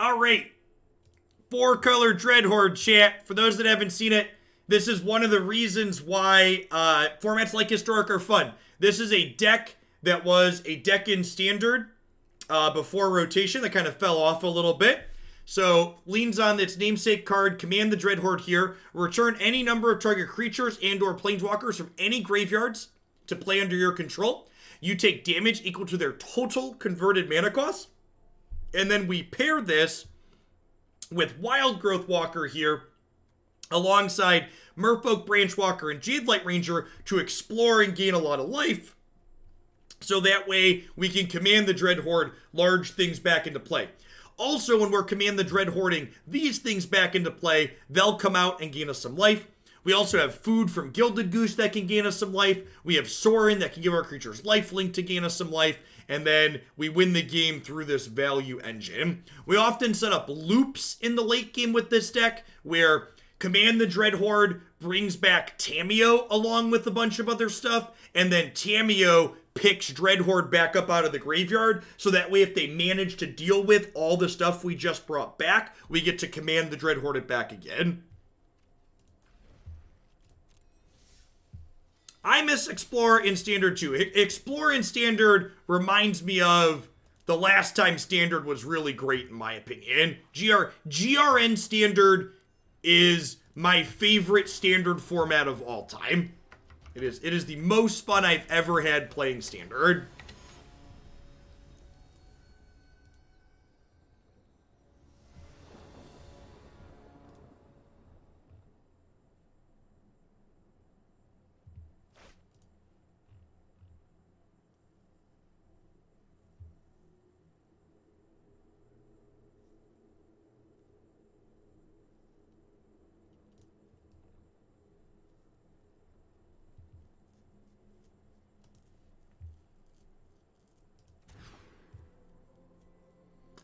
All right. 4-color Dreadhorde, chat. For those that haven't seen it, this is one of the reasons why formats like Historic are fun. This is a deck that was a deck in Standard before rotation that kind of fell off a little bit. So, leans on its namesake card, Command the Dreadhorde here. Return any number of target creatures and or planeswalkers from any graveyards to play under your control. You take damage equal to their total converted mana cost. And then we pair this with Wildgrowth Walker here, alongside Merfolk Branchwalker and Jadelight Ranger to explore and gain a lot of life. So that way we can Command the Dreadhorde large things back into play. Also, when we're Command the Dreadhording these things back into play, they'll come out and gain us some life. We also have food from Gilded Goose that can gain us some life. We have Sorin that can give our creatures lifelink to gain us some life. And then we win the game through this value engine. We often set up loops in the late game with this deck, where Command the Dreadhorde brings back Tamiyo along with a bunch of other stuff, and then Tamiyo picks Dreadhorde back up out of the graveyard, so that way if they manage to deal with all the stuff we just brought back, we get to Command the Dreadhorde it back again. I miss Explore in Standard too. Explore in Standard reminds me of the last time Standard was really great, in my opinion. GRN Standard is my favorite Standard format of all time. It is the most fun I've ever had playing Standard.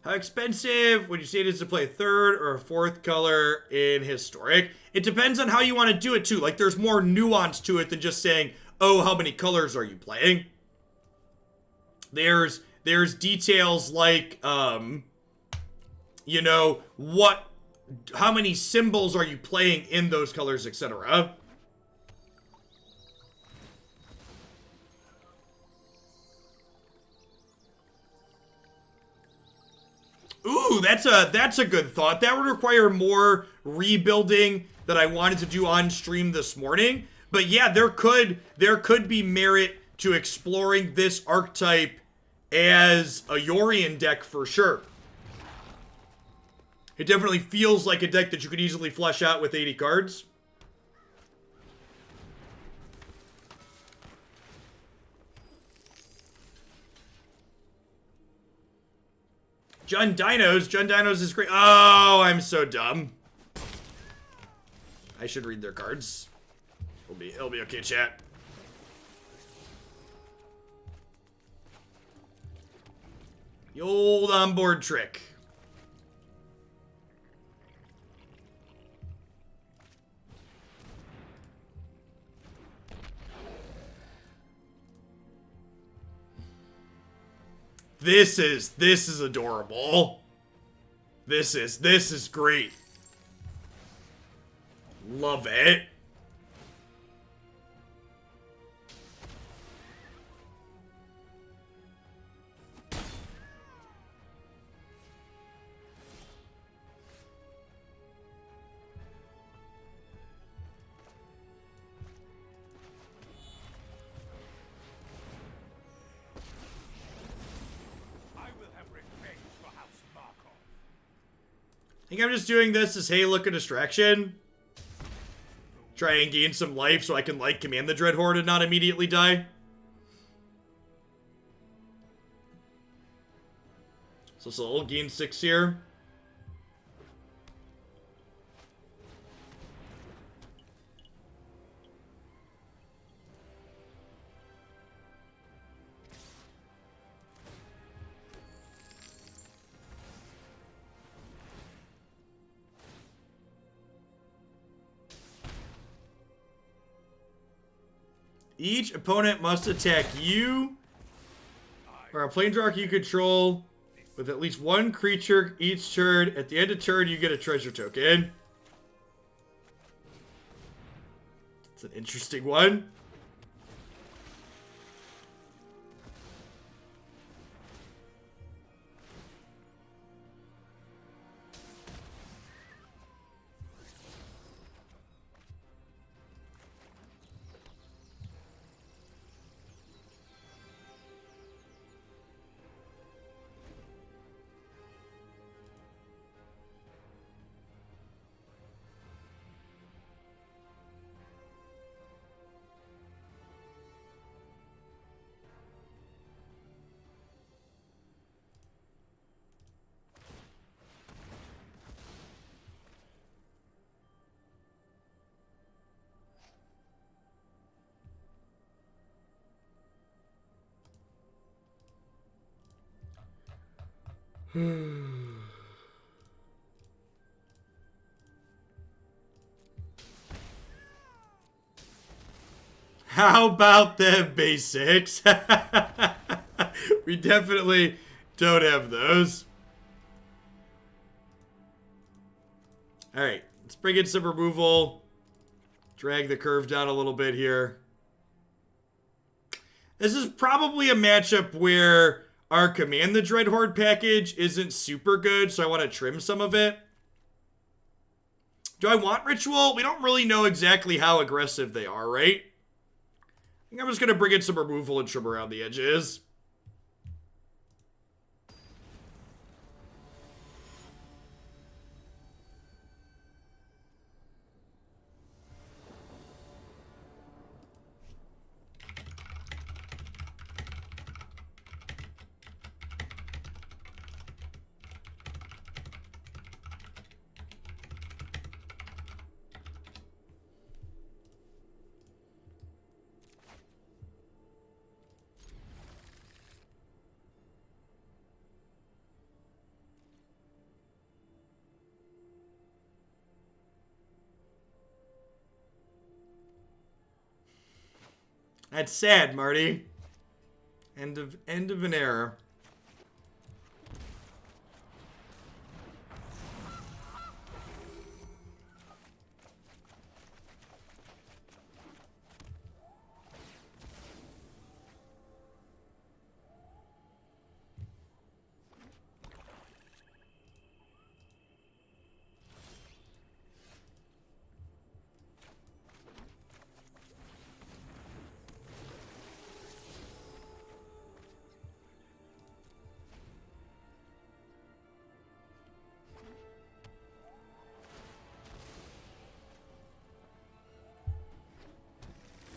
How expensive would you say it is to play a 3rd or a 4th color in Historic? It depends on how you want to do it too. Like, there's more nuance to it than just saying, oh, how many colors are you playing? There's details like, you know, how many symbols are you playing in those colors, etc. Ooh, that's a good thought. That would require more rebuilding that I wanted to do on stream this morning. But yeah, there could be merit to exploring this archetype as a Yorion deck for sure. It definitely feels like a deck that you could easily flesh out with 80 cards. Jund Dinos is great. Oh, I'm so dumb. I should read their cards. It'll be okay, chat. The old onboard trick. This is adorable. This is great. Love it. I think I'm just doing this as, hey, look, a distraction. Try and gain some life so I can, like, Command the Dreadhorde and not immediately die. So it's a little gain 6 here. Each opponent must attack you or a planeswalker you control with at least one creature each turn. At the end of turn, you get a treasure token. It's an interesting one. How about the basics? We definitely don't have those. Alright, let's bring in some removal. Drag the curve down a little bit here. This is probably a matchup where our Command the Dreadhorde package isn't super good, so I want to trim some of it. Do I want Ritual? We don't really know exactly how aggressive they are, right? I think I'm just going to bring in some removal and trim around the edges. That's sad, Marty. End of an era.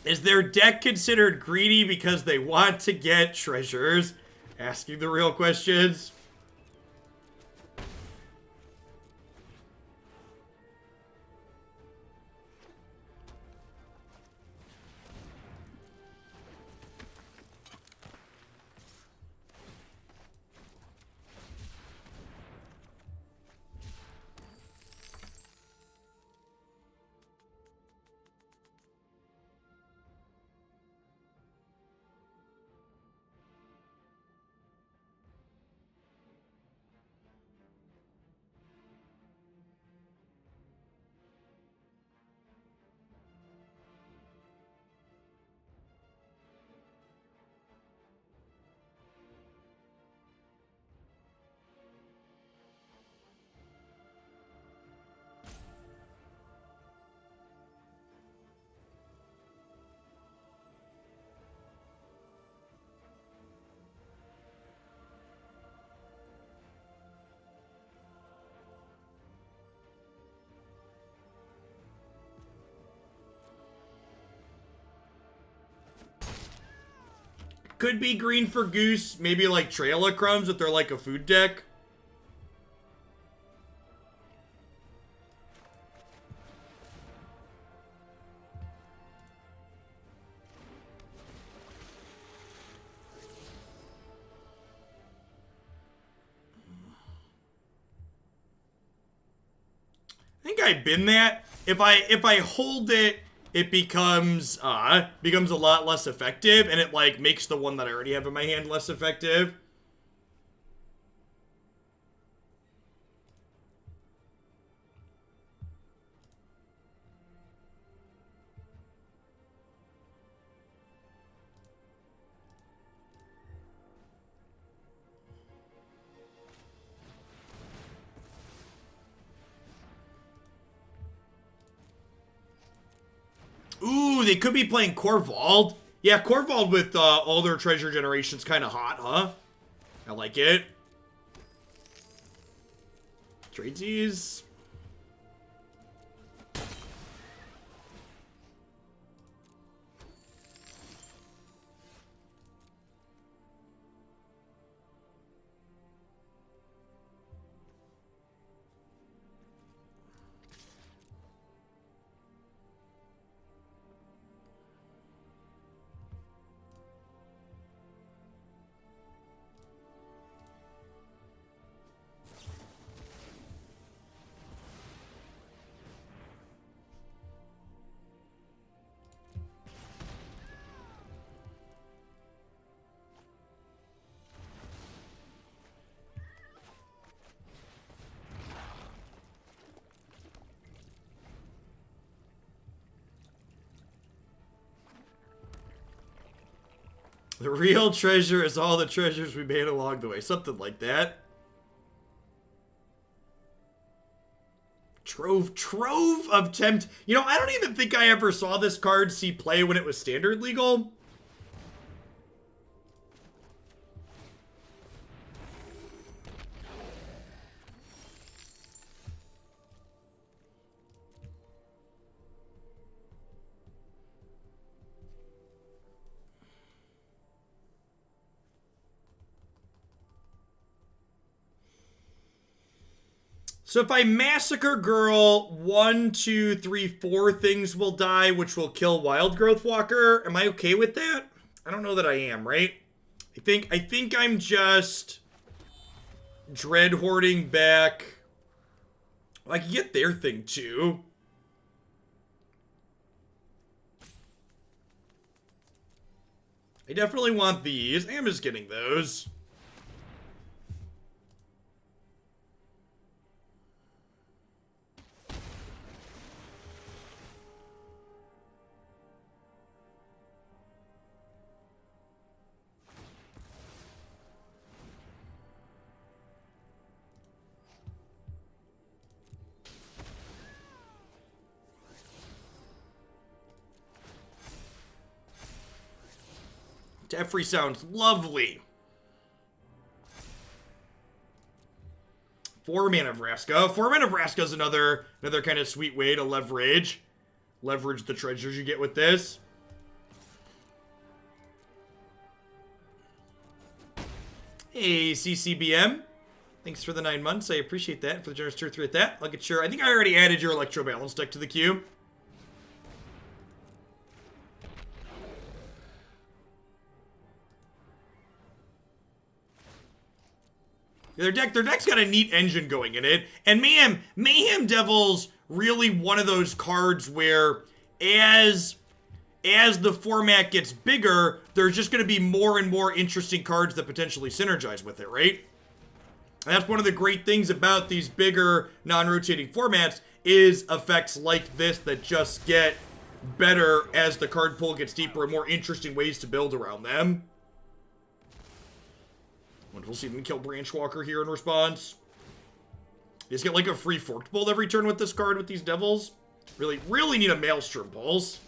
Is their deck considered greedy because they want to get treasures? Asking the real questions. Could be green for Goose. Maybe like Trail of Crumbs if they're like a food deck. I think I've been that. If I hold it, it becomes a lot less effective, and it like makes the one that I already have in my hand less effective. Ooh, they could be playing Korvold. Yeah, Korvold with all their treasure generations kind of hot, huh? I like it. Tradesies. The real treasure is all the treasures we made along the way. Something like that. Trove of Tempt. You know, I don't even think I ever saw this card see play when it was standard legal. So if I Massacre Girl, 1, 2, 3, 4 things will die, which will kill Wildgrowth Walker. Am I okay with that? I don't know that I am, right? I think I'm just Dreadhording back. Well, I can get their thing too. I definitely want these. I am just getting those. Teferi sounds lovely. 4 mana Vraska. 4 mana Vraska is another kind of sweet way to leverage the treasures you get with this. Hey, CCBM. Thanks for the 9 months. I appreciate that. For the generous tier 3 at that. I'll get your... I think I already added your Electro Balance deck to the queue. Their deck's got a neat engine going in it. And Mayhem Devil's really one of those cards where as the format gets bigger, there's just going to be more and more interesting cards that potentially synergize with it, right? And that's one of the great things about these bigger non-rotating formats is effects like this that just get better as the card pool gets deeper and more interesting ways to build around them. We'll see them kill Branchwalker here in response. You just get like a free Forked Bolt every turn with this card with these devils. Really need a Maelstrom Pulse.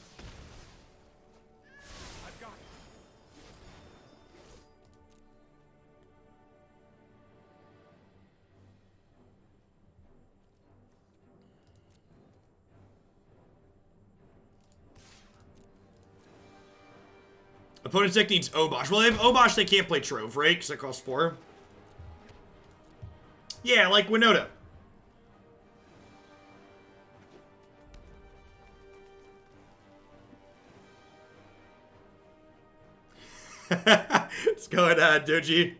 Opponent's deck needs Obosh. Well, they have Obosh, they can't play Trove, right? Because that costs 4. Yeah, like Winota. What's going on, Doji?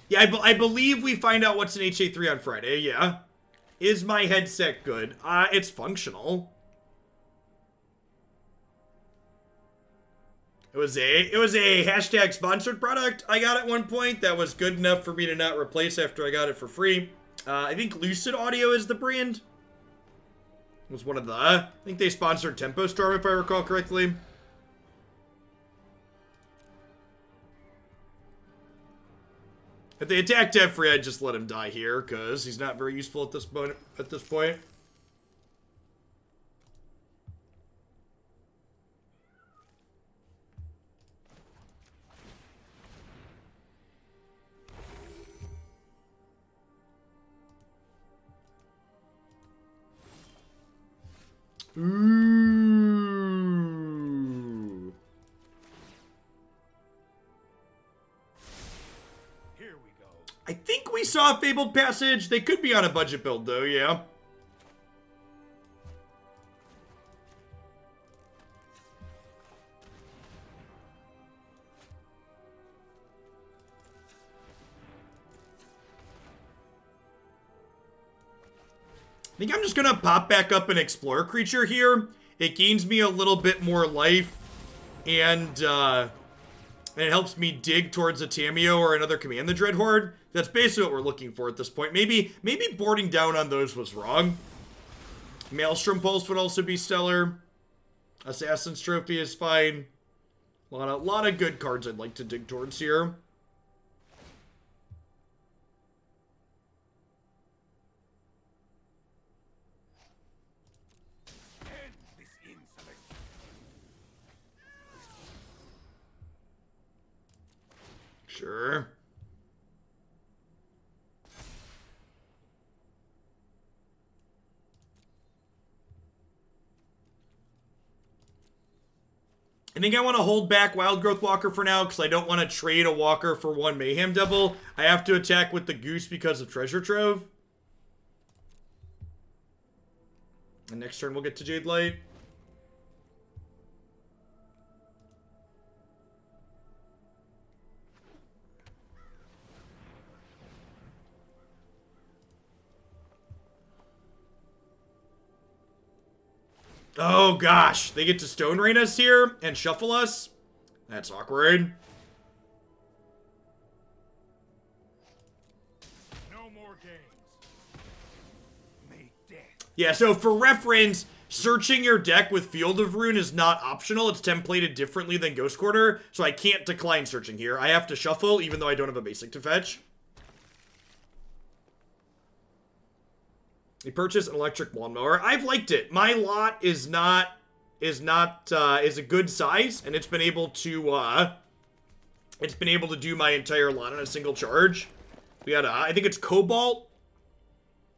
Yeah, I believe we find out what's an HA3 on Friday, yeah. Is my headset good? It's functional. It was a hashtag sponsored product I got at one point that was good enough for me to not replace after I got it for free. I think Lucid Audio is the brand. It was one of the... I think they sponsored Tempo Storm, if I recall correctly. If they attack Teferi, I'd just let him die here, because he's not very useful at this point. Ooh. Here we go. I think we saw a Fabled Passage. They could be on a budget build, though, yeah. I think I'm just gonna pop back up an Explorer creature here. It gains me a little bit more life, and it helps me dig towards a Tamiyo or another Command the Dreadhorde. That's basically what we're looking for at this point. Maybe boarding down on those was wrong. Maelstrom Pulse would also be stellar. Assassin's Trophy is fine. A lot of good cards I'd like to dig towards here. Sure. I think I want to hold back Wildgrowth Walker for now because I don't want to trade a Walker for one Mayhem Devil. I have to attack with the Goose because of Treasure Trove. And next turn we'll get to Jadelight. Oh gosh, they get to Stone Rain us here and shuffle us? That's awkward. No more games. Make death. Yeah, so for reference, searching your deck with Field of Ruin is not optional. It's templated differently than Ghost Quarter, so I can't decline searching here. I have to shuffle even though I don't have a basic to fetch. I purchased an electric lawnmower. I've liked it. My lot is a good size, and it's been able to do my entire lot on a single charge. We got I think it's Cobalt.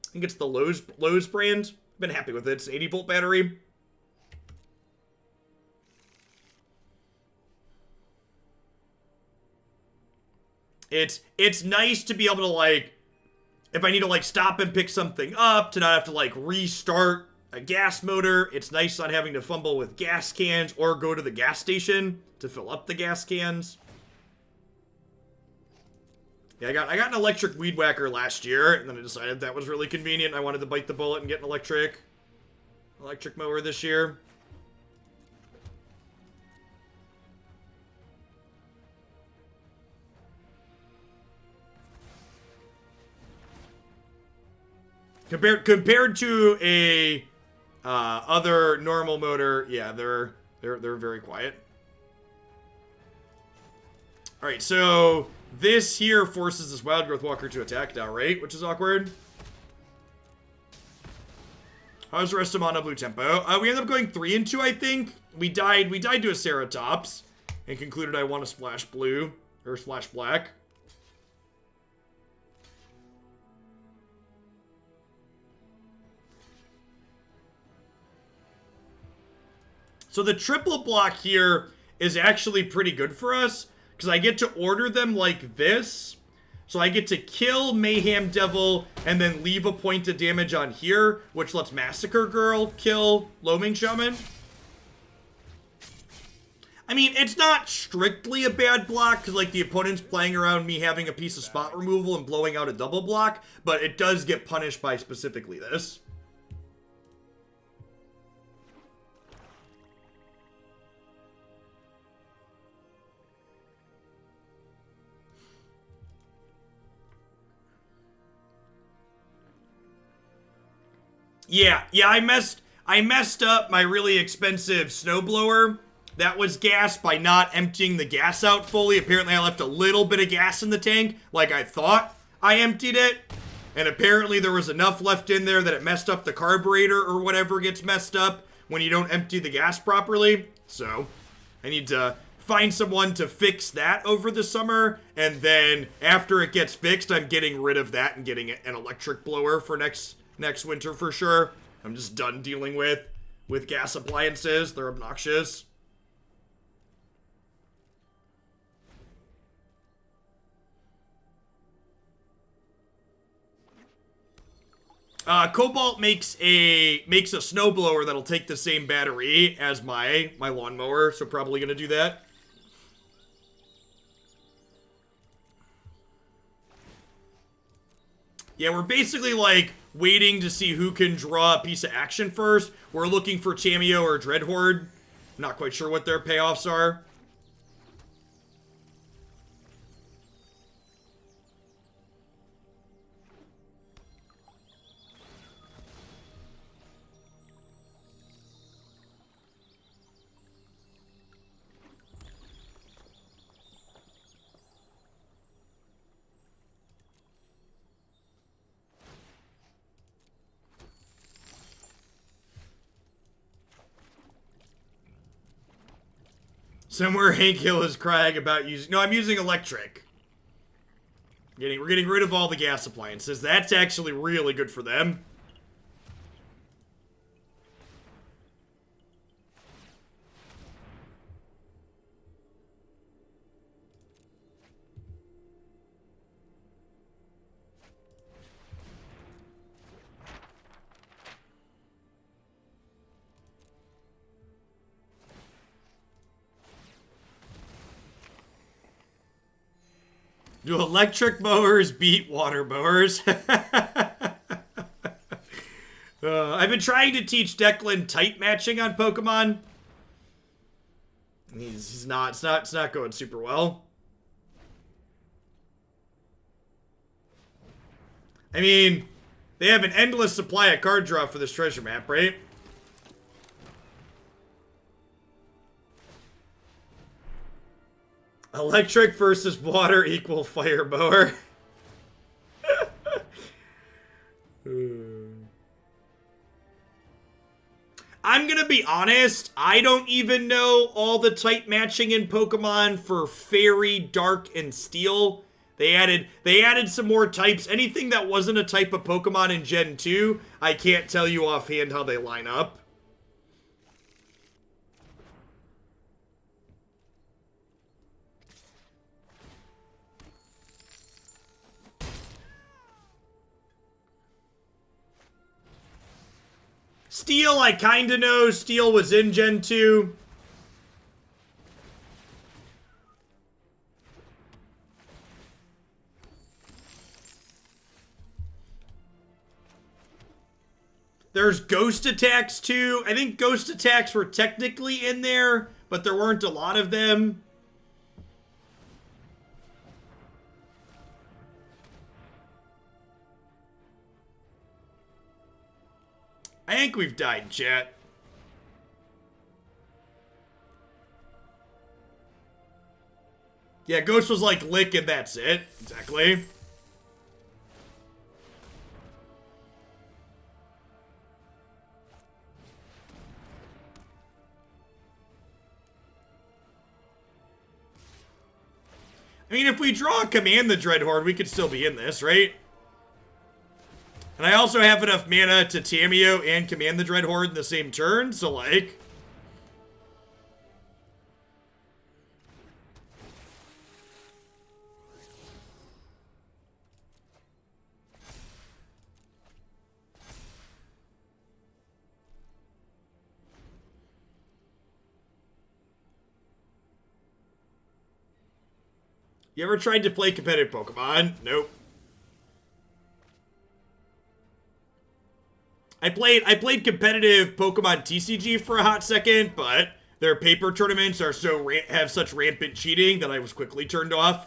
I think it's the Lowe's brand. I've been happy with it. It's an 80-volt battery. It's nice to be able to, like, if I need to, like, stop and pick something up, to not have to, like, restart a gas motor. It's nice not having to fumble with gas cans or go to the gas station to fill up the gas cans. Yeah, I got an electric weed whacker last year, and then I decided that was really convenient. I wanted to bite the bullet and get an electric mower this year. Compared to a other normal motor, yeah, they're very quiet. All right, so this here forces this Wildgrowth Walker to attack now, right? Which is awkward. How's the rest of Mono Blue tempo? We ended up going 3-2, I think. We died to a Ceratops and concluded I want to splash blue or splash black. So the triple block here is actually pretty good for us, because I get to order them like this. So I get to kill Mayhem Devil and then leave a point of damage on here, which lets Massacre Girl kill Loaming Shaman. I mean, it's not strictly a bad block, because, like, the opponent's playing around me having a piece of spot removal and blowing out a double block, but it does get punished by specifically this. Yeah, I messed up my really expensive snowblower. That was gas by not emptying the gas out fully. Apparently I left a little bit of gas in the tank, like I thought I emptied it. And apparently there was enough left in there that it messed up the carburetor or whatever gets messed up when you don't empty the gas properly. So I need to find someone to fix that over the summer. And then after it gets fixed, I'm getting rid of that and getting an electric blower for next winter for sure. I'm just done dealing with with gas appliances. They're obnoxious. Cobalt makes a snowblower that'll take the same battery as my lawnmower, so probably gonna do that. Yeah, we're basically like waiting to see who can draw a piece of action first. We're looking for Tamiyo or Dreadhorde. Not quite sure what their payoffs are. Somewhere Hank Hill is crying about using... No, I'm using electric. We're getting rid of all the gas appliances. That's actually really good for them. Do electric mowers beat water mowers? I've been trying to teach Declan type matching on Pokemon. It's not going super well. I mean, they have an endless supply of card draw for this treasure map, right? Electric versus water equal fire mower. I'm gonna be honest, I don't even know all the type matching in Pokemon for Fairy, Dark, and Steel. They added some more types. Anything that wasn't a type of Pokemon in Gen 2, I can't tell you offhand how they line up. Steel, I kinda know. Steel was in Gen 2. There's ghost attacks too. I think ghost attacks were technically in there, but there weren't a lot of them. I think we've died, chat. Yeah, Ghost was like lick and that's it. Exactly. I mean, if we draw Command the Dreadhorde, we could still be in this, right? And I also have enough mana to Tamiyo and Command the Dreadhorde in the same turn, so like... You ever tried to play competitive Pokemon? Nope. I played competitive Pokemon TCG for a hot second, but their paper tournaments are have such rampant cheating that I was quickly turned off.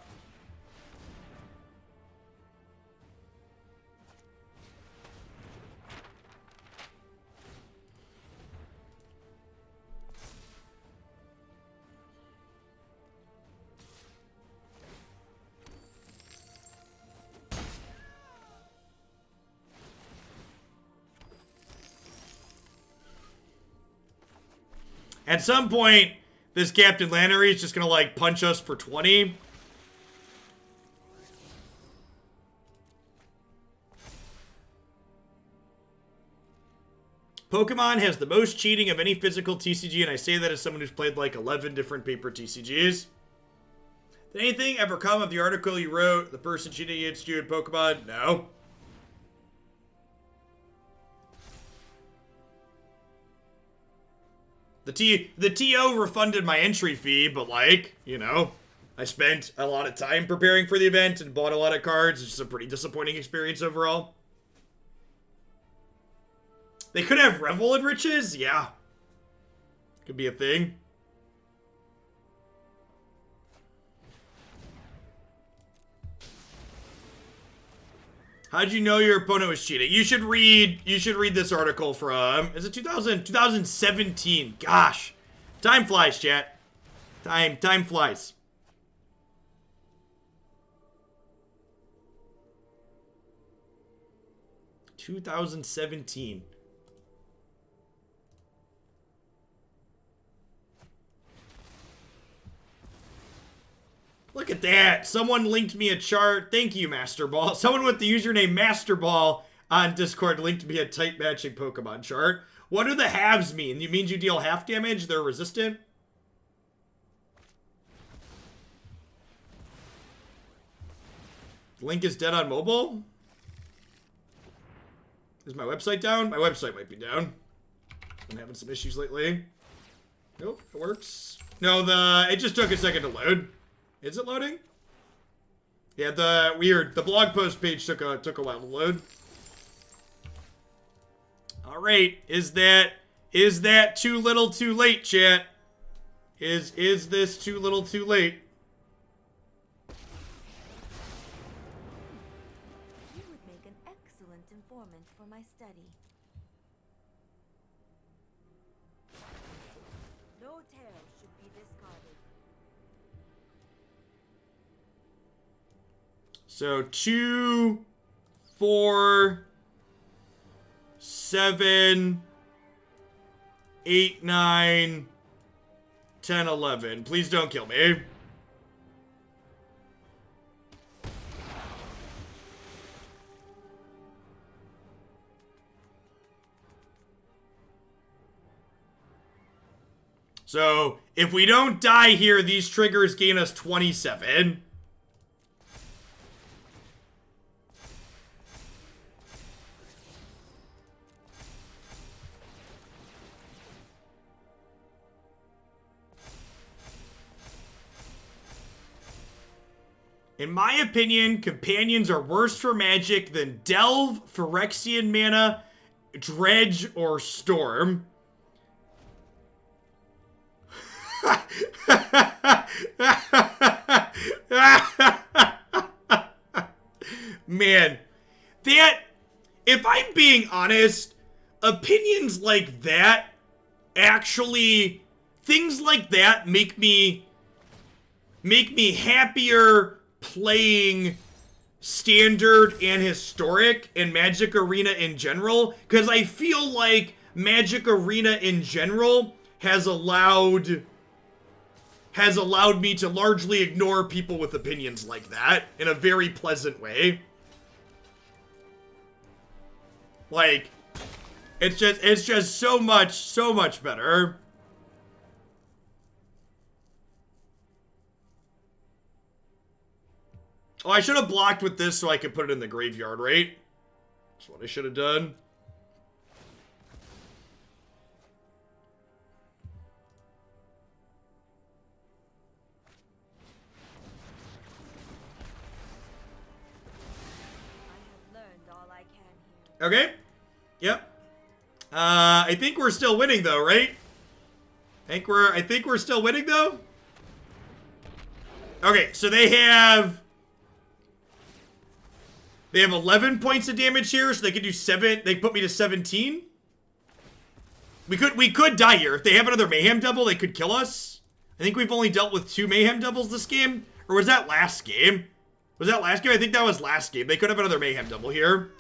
At some point, this Captain Lannery is just gonna, like, punch us for 20. Pokemon has the most cheating of any physical TCG, and I say that as someone who's played like 11 different paper TCGs. Did anything ever come of the article you wrote, the person cheating against you in Pokemon? No. The TO refunded my entry fee, but like, you know, I spent a lot of time preparing for the event and bought a lot of cards. It's just a pretty disappointing experience overall. They could have Revel in Riches? Yeah. Could be a thing. How'd you know your opponent was cheating? You should read this article from, is it 2017? Gosh. Time flies, chat. Time flies. (2017). Look at that. Someone linked me a chart. Thank you, Master Ball. Someone with the username Master Ball on Discord linked me a type matching Pokemon chart. What do the halves mean? It means you deal half damage? They're resistant? Link is dead on mobile? Is my website down? My website might be down. I'm having some issues lately. Nope, it works. No, it just took a second to load. Is it loading? Yeah, the blog post page took a while to load. All right, is that too little too late, chat? Is this too little too late? You would make an excellent informant for my study. No tale should be discarded. So 2, 4, 7, 8, 9, 10, 11. Please don't kill me. So, if we don't die here, these triggers gain us 27. In my opinion, companions are worse for Magic than Delve, Phyrexian Mana, Dredge, or Storm. Man, if I'm being honest, opinions like that actually, things like that make me happier playing Standard and Historic and Magic Arena in general, because I feel like Magic Arena in general has allowed me to largely ignore people with opinions like that in a very pleasant way. Like, it's just so much better. Oh, I should have blocked with this so I could put it in the graveyard, right? That's what I should have done. I have learned all I can here. Okay. Yep. I think we're still winning though, right? I think we're still winning though. Okay, so they have 11 points of damage here, so they could do 7. They put me to 17. We could die here. If they have another Mayhem Double, they could kill us. I think we've only dealt with 2 Mayhem Doubles this game. Or was that last game? Was that last game? I think that was last game. They could have another Mayhem Double here.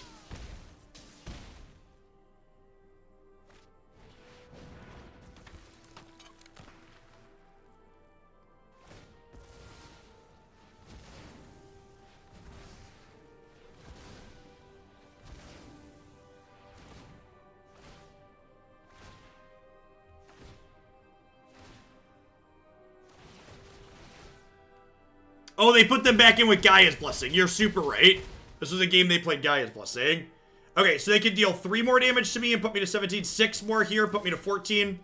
Oh, they put them back in with Gaia's Blessing. You're super right. This was a game they played Gaia's Blessing. Okay, so they could deal 3 more damage to me and put me to 17. 6 more here, put me to 14.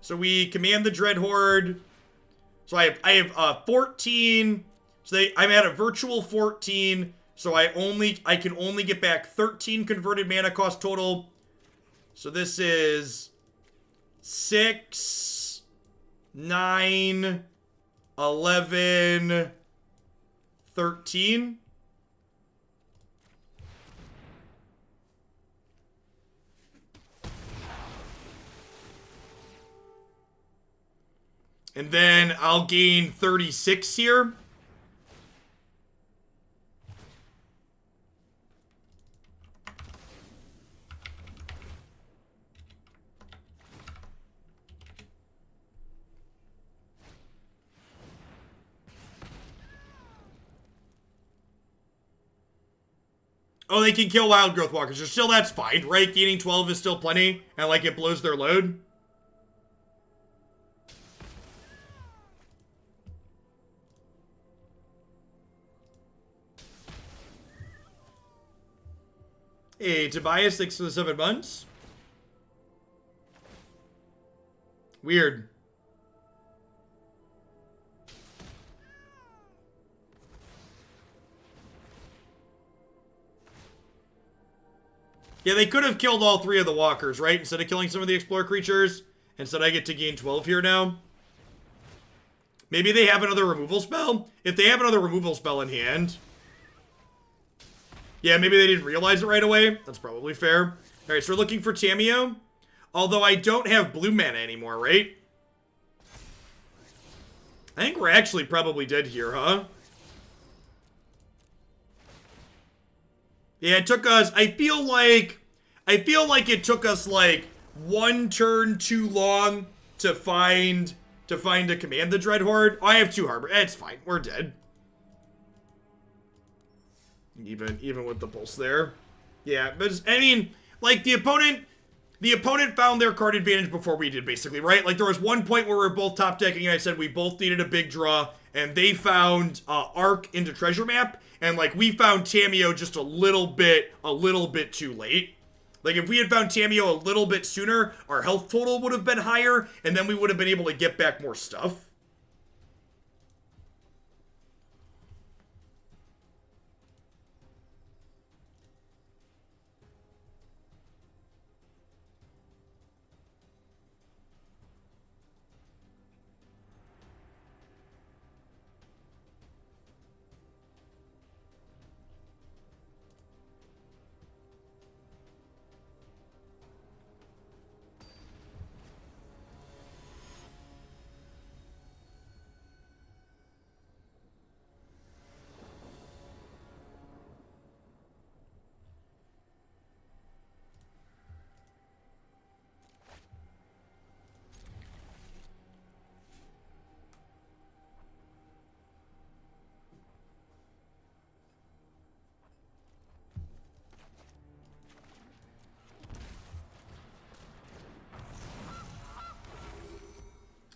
So we command the Dreadhorde. So I have 14. So I'm at a virtual 14. So I can only get back 13 converted mana cost total. So this is 6, 9, 11, 13. And then I'll gain 36 here. Oh, they can kill Wildgrowth Walkers. So still, that's fine, right? Gaining 12 is still plenty, and like it blows their load. Hey, Tobias, thanks for the 7 months. Weird. Yeah, they could have killed all 3 of the walkers, right? Instead of killing some of the explorer creatures. Instead, I get to gain 12 here now. Maybe they have another removal spell? If they have another removal spell in hand. Yeah, maybe they didn't realize it right away. That's probably fair. Alright, so we're looking for Tamiyo. Although I don't have blue mana anymore, right? I think we're actually probably dead here, huh? Yeah, it took us, I feel like it took us like 1 turn too long to find a Command the Dreadhorde. Oh, I have 2 Harbor. It's fine. We're dead. Even with the pulse there. Yeah, but I mean, like the opponent found their card advantage before we did, basically, right? Like there was one point where we were both top decking and I said we both needed a big draw, and they found Arc into Treasure Map, and like we found Tamiyo just a little bit too late. Like if we had found Tamiyo a little bit sooner, our health total would have been higher, and then we would have been able to get back more stuff.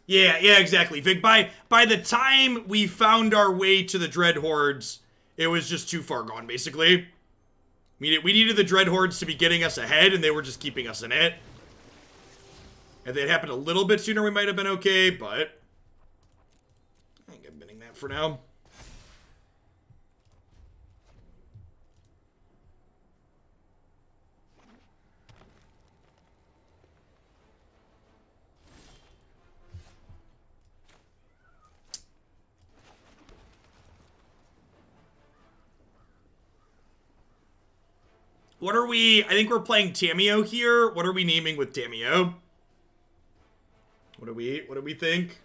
Yeah, exactly. Vic, by the time we found our way to the Dreadhordes, it was just too far gone, basically. We needed the Dreadhordes to be getting us ahead, and they were just keeping us in it. If it happened a little bit sooner, we might have been okay, but I think I'm binning that for now. What are we... I think we're playing Tamiyo here. What are we naming with Tamiyo? What do we think?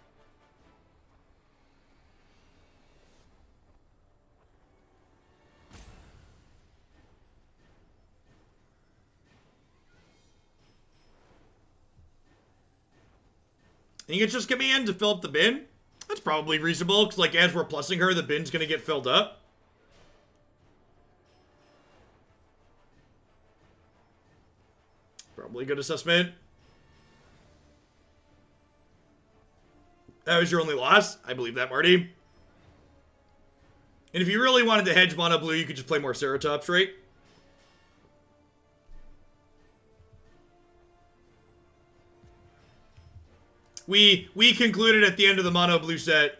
I think it's just Command to fill up the bin. That's probably reasonable, because like as we're plussing her, the bin's gonna get filled up. Probably a good assessment. That was your only loss? I believe that, Marty. And if you really wanted to hedge mono blue, you could just play more Ceratops, right? We concluded at the end of the mono blue set.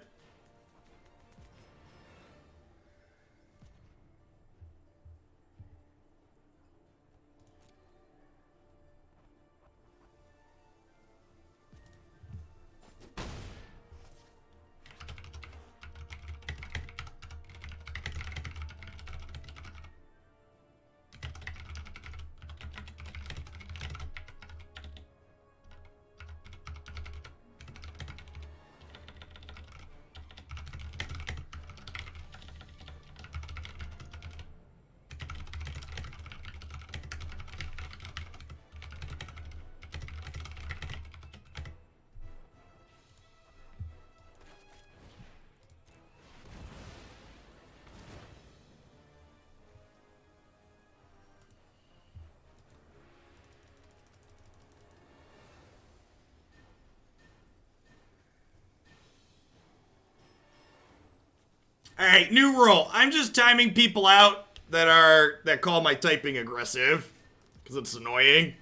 Alright, new rule. I'm just timing people out that call my typing aggressive. Because it's annoying.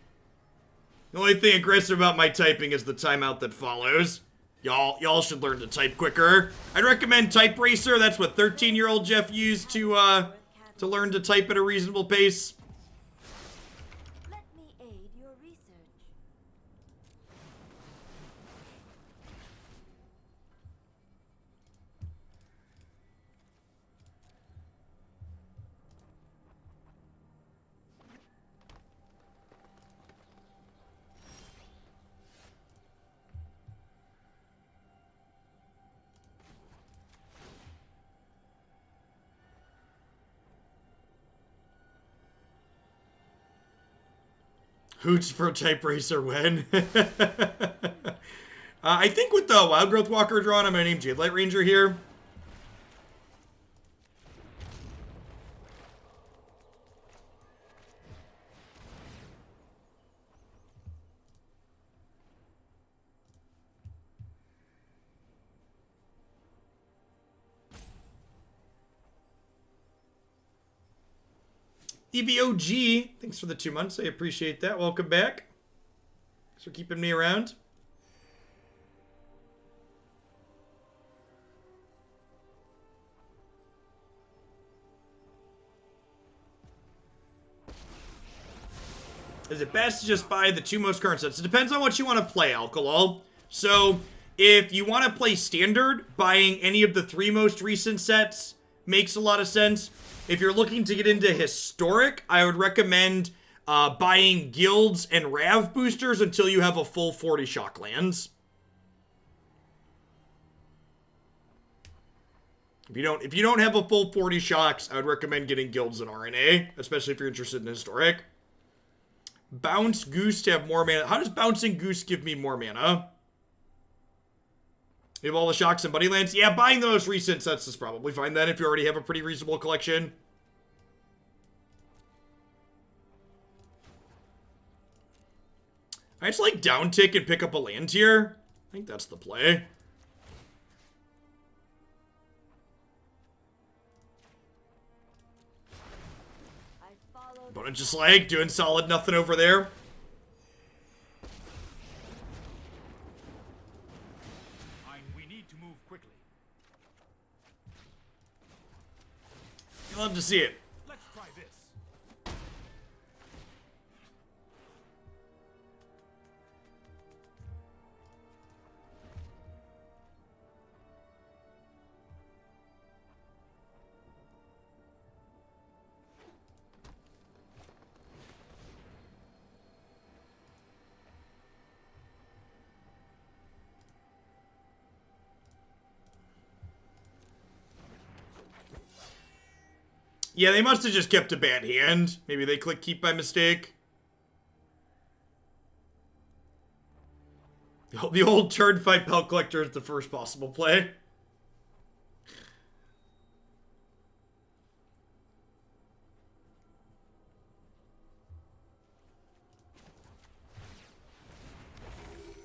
The only thing aggressive about my typing is the timeout that follows. Y'all should learn to type quicker. I'd recommend Type Racer. That's what 13-year-old Jeff used to learn to type at a reasonable pace. Let me aid your research. Hoots for Type Racer when? I think with the Wildgrowth Walker drawn, I'm going to name Jadelight Ranger here. EBOG, thanks for the 2 months. I appreciate that. Welcome back. Thanks for keeping me around. Is it best to just buy the 2 most current sets? It depends on what you want to play, Alkalol. So, if you want to play Standard, buying any of the 3 most recent sets makes a lot of sense. If you're looking to get into Historic, I would recommend buying Guilds and Rav boosters until you have a full 40 shock lands. If you don't have a full 40 shocks, I would recommend getting Guilds and RNA, especially if you're interested in Historic. Bounce Goose to have more mana. How does Bouncing Goose give me more mana? You have all the shocks and buddy lands? Yeah, buying the most recent sets is probably fine then if you already have a pretty reasonable collection. I just like down tick and pick up a land here. I think that's the play. Opponent just like doing solid nothing over there. We need to move quickly. You love to see it. Let's try this. Yeah, they must have just kept a bad hand. Maybe they clicked keep by mistake. The old turn fight Pelt Collector is the first possible play.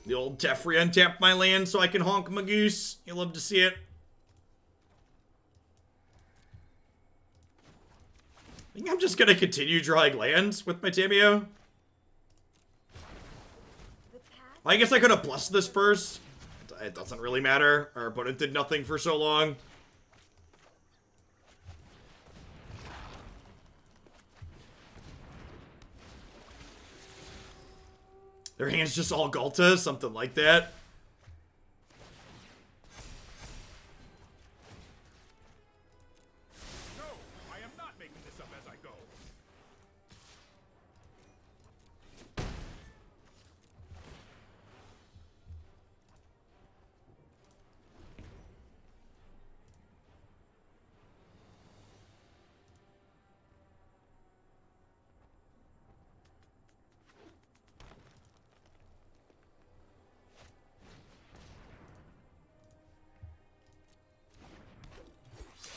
The old Teferi untap my land so I can honk my goose. You love to see it. think I'm just gonna continue drawing lands with my Tamiyo. I guess I could have blessed this first. It doesn't really matter. Our opponent did nothing for so long. Their hand's just all Galta, something like that. No, I am not making this up as I go.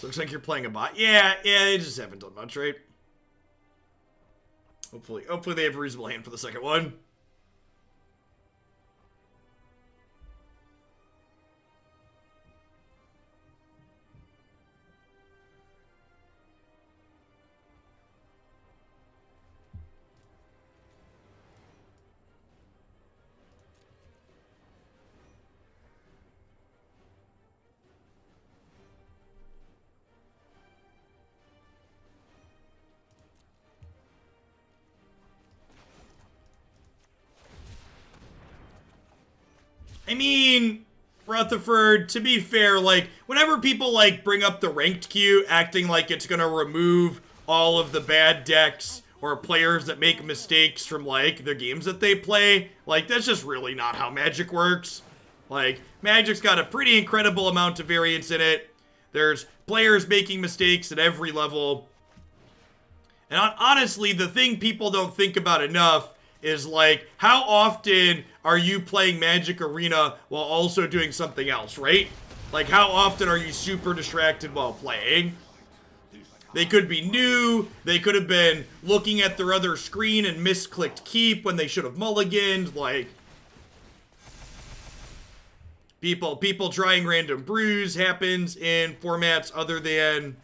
Looks like you're playing a bot. Yeah, they just haven't done much, right? Hopefully they have a reasonable hand for the second one. I mean, Rutherford, to be fair, like, whenever people, like, bring up the ranked queue, acting like it's gonna remove all of the bad decks or players that make mistakes from, like, the games that they play, like, that's just really not how Magic works. Like, Magic's got a pretty incredible amount of variance in it. There's players making mistakes at every level. And honestly, the thing people don't think about enough is, like, how often are you playing Magic Arena while also doing something else, right? Like, how often are you super distracted while playing? They could be new, they could have been looking at their other screen and misclicked keep when they should have mulliganed, like... People trying random brews happens in formats other than...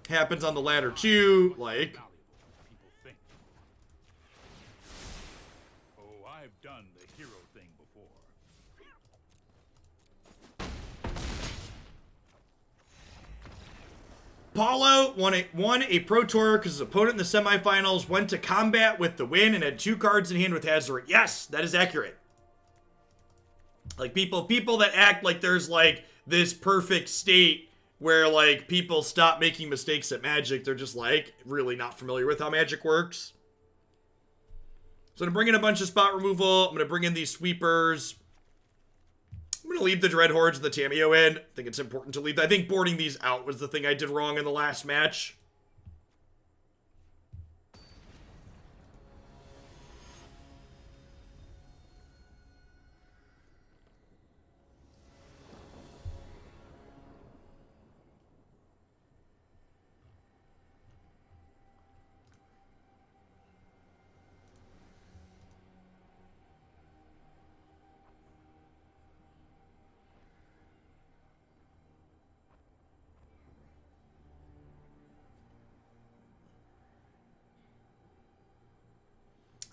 happens on the ladder too, like... People think. Oh, I've done the hero thing before. Paulo won a Pro Tour because his opponent in the semifinals went to combat with the win and had 2 cards in hand with Hazoret. Yes, that is accurate. Like, people that act like there's, like, this perfect state where, like, people stop making mistakes at Magic, they're just, like, really not familiar with how Magic works. So I'm going to bring in a bunch of spot removal. I'm going to bring in these sweepers. I'm going to leave the Dreadhordes and the Tamiyo in. I think it's important to leave. I think boarding these out was the thing I did wrong in the last match.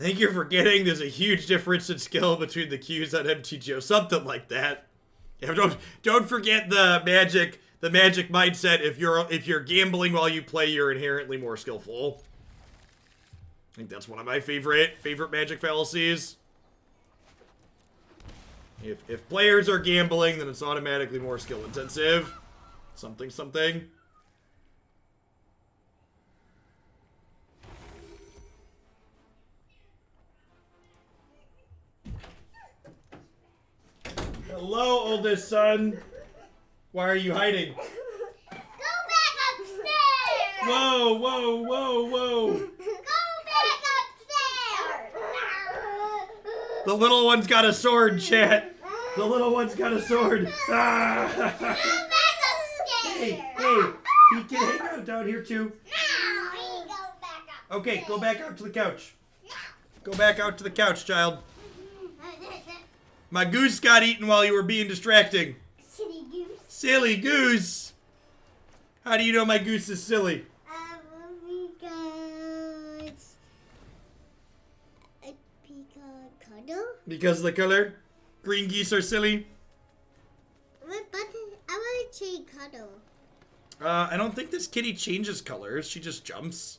I think you're forgetting there's a huge difference in skill between the queues on MTGO, something like that. Yeah, don't forget the magic mindset. If you're gambling while you play, you're inherently more skillful. I think that's one of my favorite Magic fallacies. If players are gambling, then it's automatically more skill intensive. Something. Hello, oldest son. Why are you hiding? Go back upstairs! Whoa. Go back upstairs! The little one's got a sword, chat. The little one's got a sword. Ah. Go back upstairs! Hey, he can hang out down here too. No, he go back up. Okay, go back out to the couch. Go back out to the couch, child. My goose got eaten while you were being distracting. Silly goose. Silly goose? How do you know my goose is silly? Because of the color? Green geese are silly. What button? I want to change color. I don't think this kitty changes colors. She just jumps.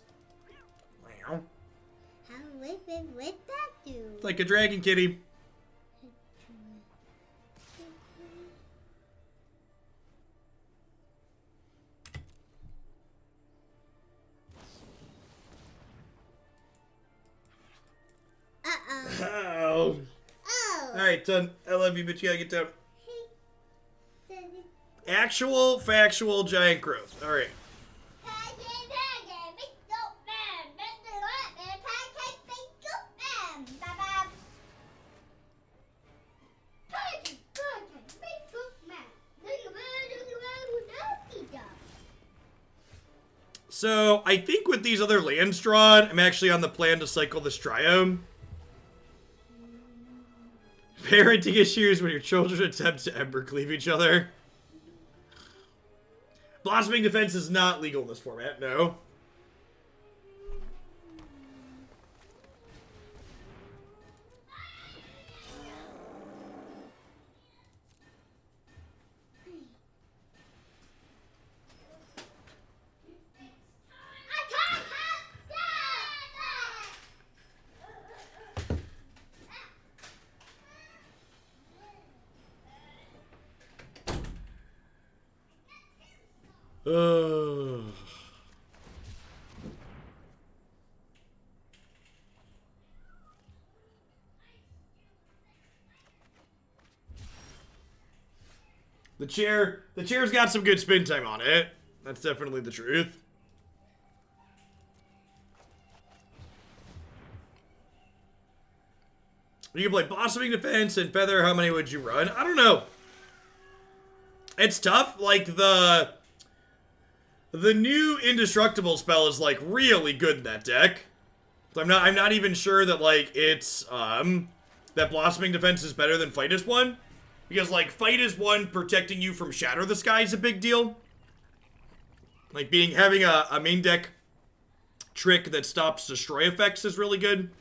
How what that do? It's like a dragon kitty. Uh-oh. Oh. Oh. Alright, done. I love you, but you gotta get down. Actual, factual giant growth. Alright. So, I think with these other lands drawn, I'm actually on the plan to cycle this Triome. Parenting issues when your children attempt to ember cleave each other. Blossoming Defense is not legal in this format, no. The chair's got some good spin time on it. That's definitely the truth. You can play Blossoming Defense and Feather. How many would you run? I don't know. It's tough. Like, the new Indestructible spell is, like, really good in that deck. So I'm not even sure that, like, it's, that Blossoming Defense is better than Fight as One. Because, like, Fight as One protecting you from Shatter the Sky is a big deal. Like, having a main deck trick that stops destroy effects is really good.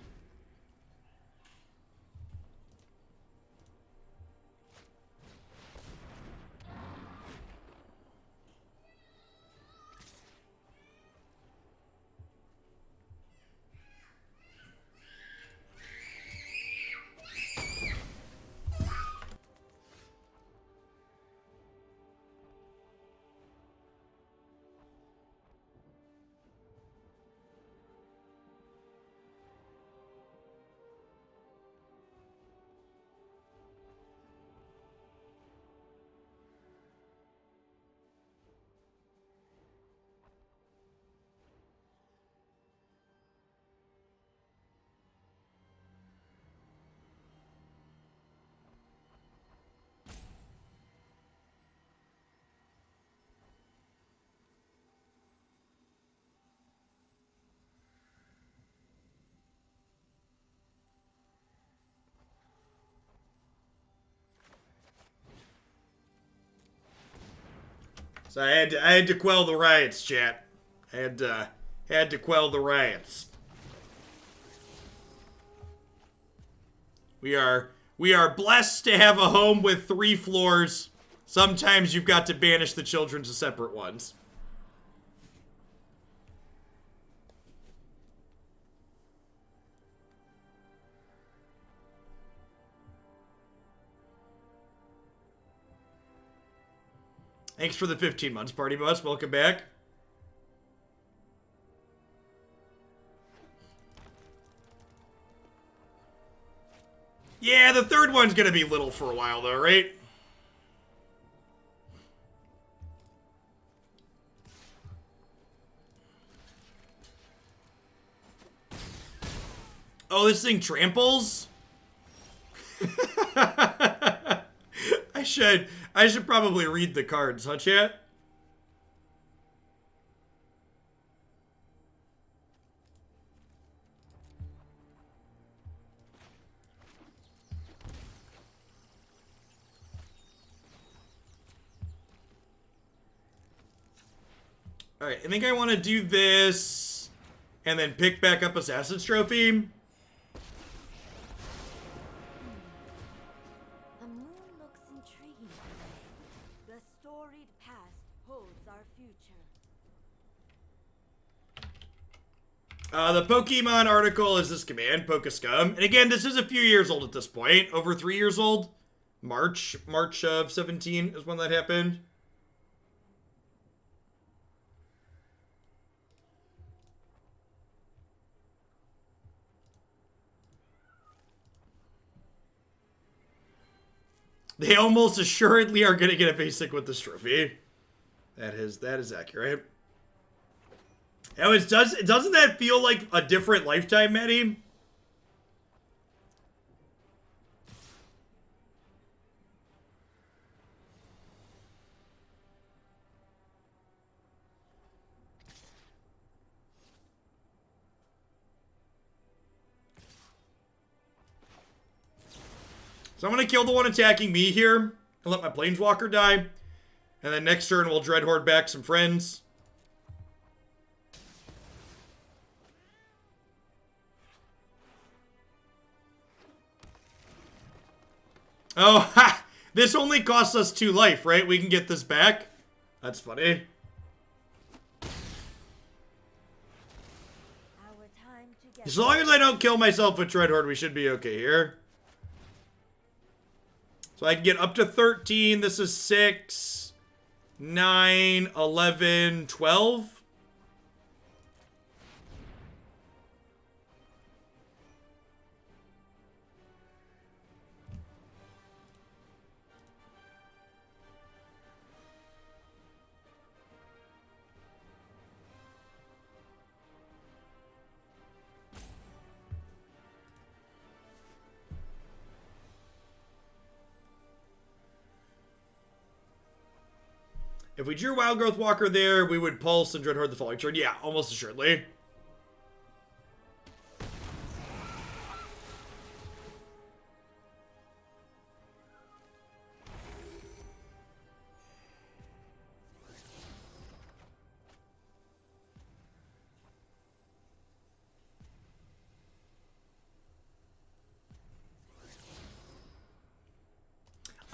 So I had to quell the riots, chat. Had to quell the riots. We are blessed to have a home with 3 floors. Sometimes you've got to banish the children to separate ones. Thanks for the 15 months, Party Bus. Welcome back. Yeah, the third one's gonna be little for a while, though, right? Oh, this thing tramples? I should probably read the cards, huh, chat? Alright, I think I want to do this and then pick back up Assassin's Trophy. The Pokemon article is this command, Pokescum. And again, this is a few years old at this point. Over 3 years old. March of 17 is when that happened. They almost assuredly are going to get a basic with this trophy. That is accurate. Oh, doesn't that feel like a different lifetime, Maddie? So I'm going to kill the one attacking me here and let my Planeswalker die. And then next turn we'll Dreadhorde back some friends. Oh, ha! This only costs us 2 life, right? We can get this back. That's funny. As long as I don't kill myself with Dreadhorde, we should be okay here. So I can get up to 13. This is 6, 9, 11, 12. If we drew Wildgrowth Walker there, we would Pulse and Dreadhorde the following turn. Yeah, almost assuredly.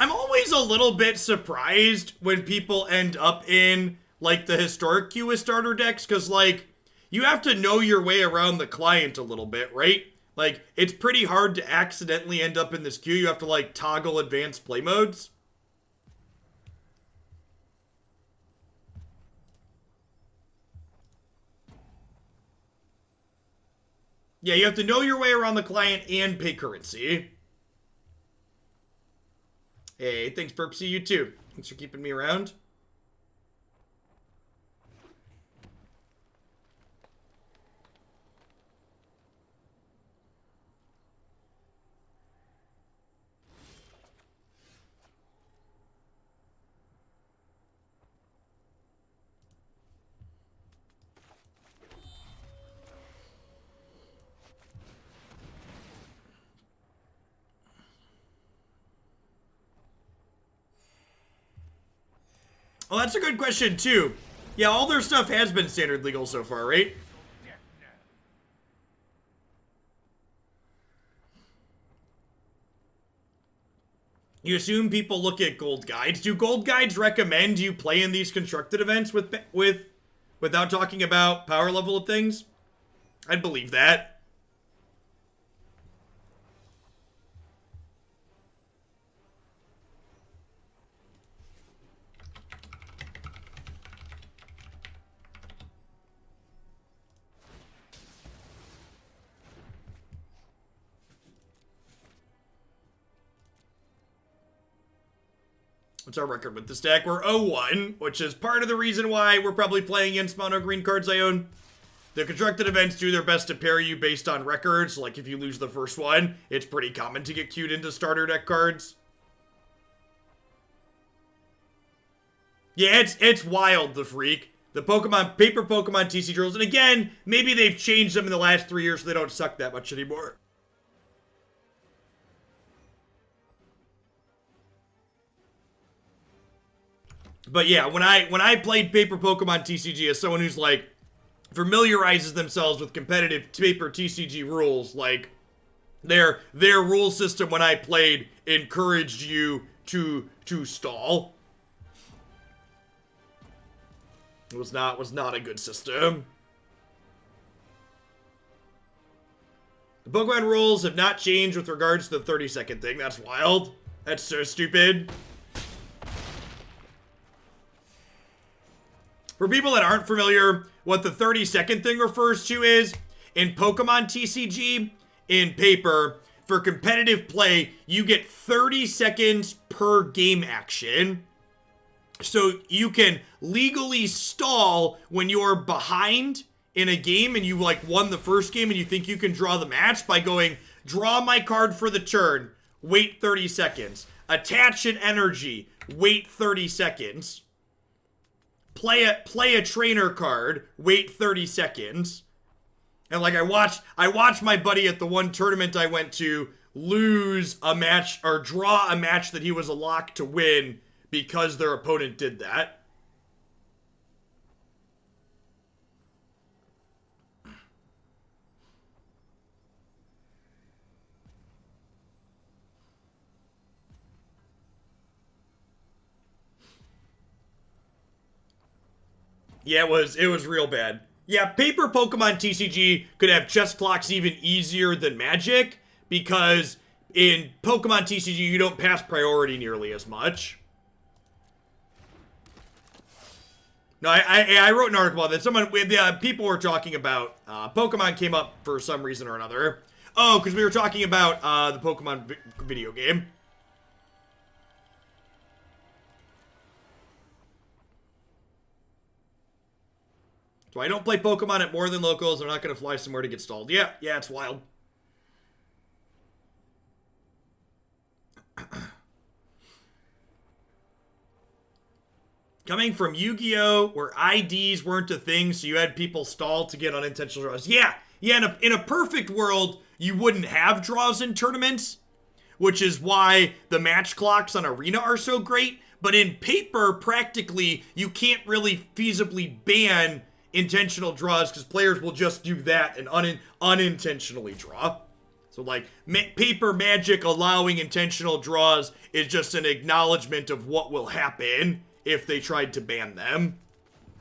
I'm always a little bit surprised when people end up in, like, the historic queue with starter decks, because, like, you have to know your way around the client a little bit, right? Like, it's pretty hard to accidentally end up in this queue. You have to, like, toggle advanced play modes. Yeah, you have to know your way around the client and pay currency. Hey, thanks, Burpsy. You too. Thanks for keeping me around. Oh, that's a good question, too. Yeah, all their stuff has been standard legal so far, right? You assume people look at gold guides. Do gold guides recommend you play in these constructed events without talking about power level of things? I'd believe that. What's our record with this deck? We're 0-1, which is part of the reason why we're probably playing against mono green cards I own. The constructed events do their best to pair you based on records. Like, if you lose the first one, it's pretty common to get queued into starter deck cards. Yeah, it's wild, the freak. The paper Pokemon TCG rules. And again, maybe they've changed them in the last 3 years so they don't suck that much anymore. But yeah, when I played paper Pokemon TCG as someone who's like familiarizes themselves with competitive paper TCG rules, like their rule system when I played encouraged you to stall. It was not a good system. The Pokemon rules have not changed with regards to the 30-second thing. That's wild. That's so stupid. For people that aren't familiar, what the 30-second thing refers to is, in Pokemon TCG, in paper, for competitive play, you get 30 seconds per game action. So you can legally stall when you're behind in a game and you like won the first game and you think you can draw the match by going, draw my card for the turn, wait 30 seconds. Attach an energy, wait 30 seconds. Play a trainer card, wait 30 seconds. And like I watched my buddy at the one tournament I went to lose a match or draw a match that he was a lock to win because their opponent did that. Yeah, it was real bad. Yeah, paper Pokemon TCG could have chess clocks even easier than Magic because in Pokemon TCG you don't pass priority nearly as much. No, I wrote an article about that. People were talking about Pokemon came up for some reason or another. Oh, because we were talking about the Pokemon video game. So I don't play Pokemon at more than locals. I'm not going to fly somewhere to get stalled. Yeah, it's wild. Coming from Yu-Gi-Oh! Where IDs weren't a thing, so you had people stall to get unintentional draws. Yeah, in a perfect world, you wouldn't have draws in tournaments, which is why the match clocks on Arena are so great. But in paper, practically, you can't really feasibly ban intentional draws because players will just do that and unintentionally draw. So like paper Magic allowing intentional draws is just an acknowledgement of what will happen if they tried to ban them,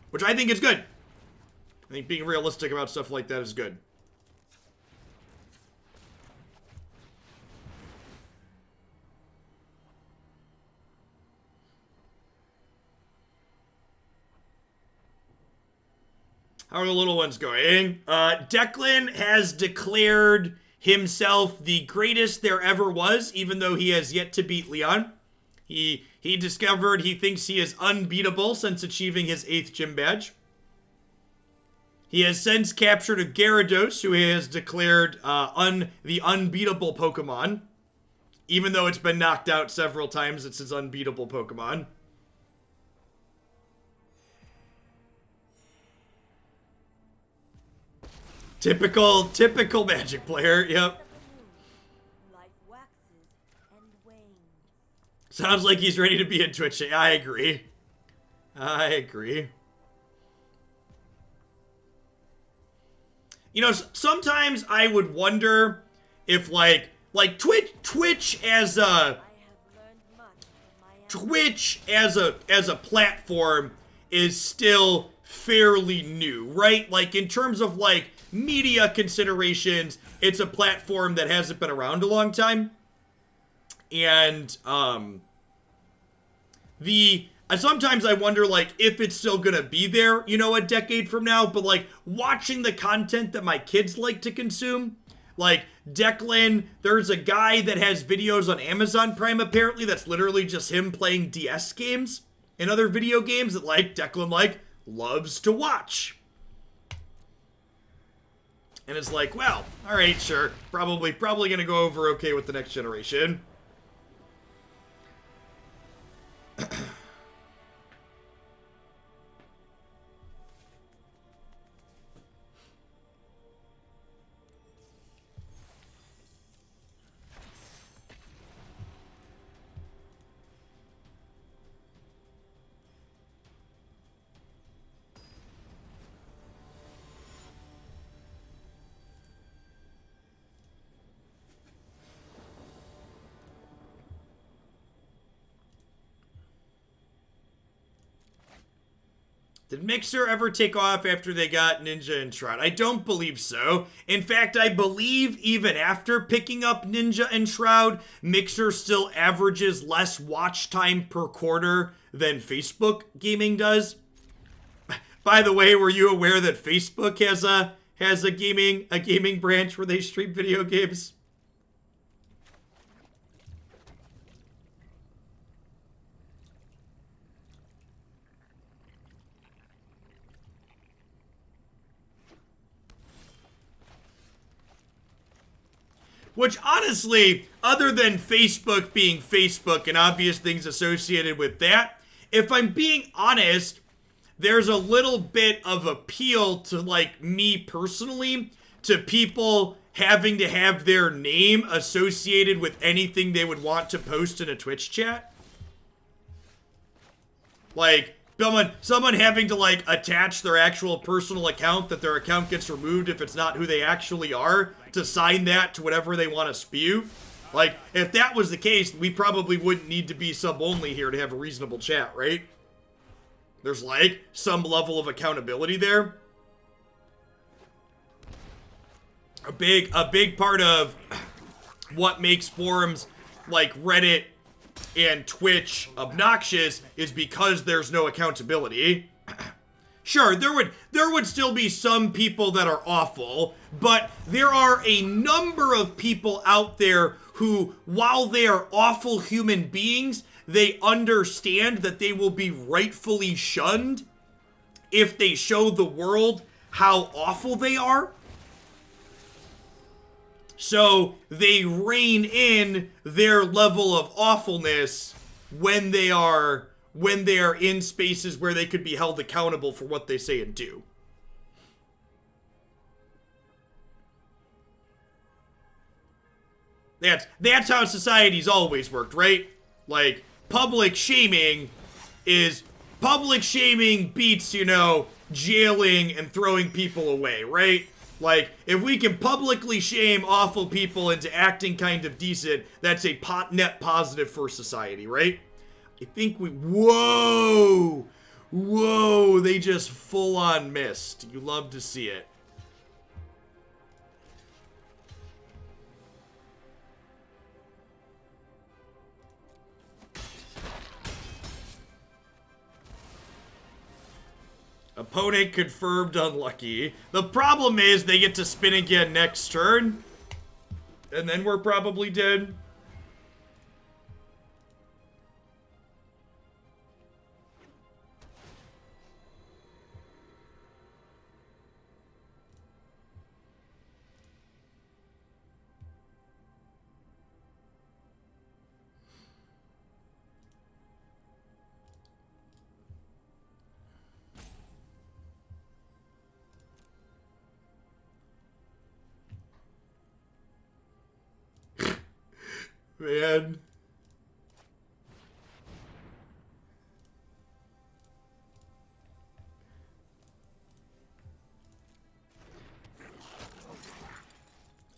which I think is good. I think being realistic about stuff like that is good. How are the little ones going? Declan has declared himself the greatest there ever was, even though he has yet to beat Leon. He discovered he thinks he is unbeatable since achieving his 8th gym badge. He has since captured a Gyarados, who he has declared the unbeatable Pokemon. Even though it's been knocked out several times, it's his unbeatable Pokemon. Typical Magic player, yep. Life waxes and wanes. Sounds like he's ready to be in Twitch. I agree. You know, sometimes I would wonder if like Twitch as a platform is still fairly new, right? Like in terms of like media considerations, it's a platform that hasn't been around a long time. And sometimes I wonder like if it's still gonna be there, you know, a decade from now, but like watching the content that my kids like to consume, like Declan, there's a guy that has videos on Amazon Prime apparently that's literally just him playing DS games and other video games that like Declan like loves to watch. And it's like, well, all right, sure. Probably gonna go over okay with the next generation. Did Mixer ever take off after they got Ninja and Shroud? I don't believe so. In fact, I believe even after picking up Ninja and Shroud, Mixer still averages less watch time per quarter than Facebook gaming does. By the way, were you aware that Facebook has a gaming branch where they stream video games? Which honestly, other than Facebook being Facebook and obvious things associated with that, if I'm being honest, there's a little bit of appeal to, like, me personally, to people having to have their name associated with anything they would want to post in a Twitch chat. Like, someone having to, like, attach their actual personal account, that their account gets removed if it's not who they actually are, to sign that to whatever they want to spew. Like, if that was the case, we probably wouldn't need to be sub-only here to have a reasonable chat, right? There's, like, some level of accountability there. A big part of what makes forums like Reddit and Twitch obnoxious is because there's no accountability. Sure, there would still be some people that are awful, but there are a number of people out there who, while they are awful human beings, they understand that they will be rightfully shunned if they show the world how awful they are. So they rein in their level of awfulness when they are in spaces where they could be held accountable for what they say and do. That's how society's always worked, right? Like, public shaming beats, you know, jailing and throwing people away, right? Like, if we can publicly shame awful people into acting kind of decent, that's a net positive for society, right? I think whoa, they just full on missed. You love to see it. Opponent confirmed unlucky. The problem is they get to spin again next turn. And then we're probably dead. Man.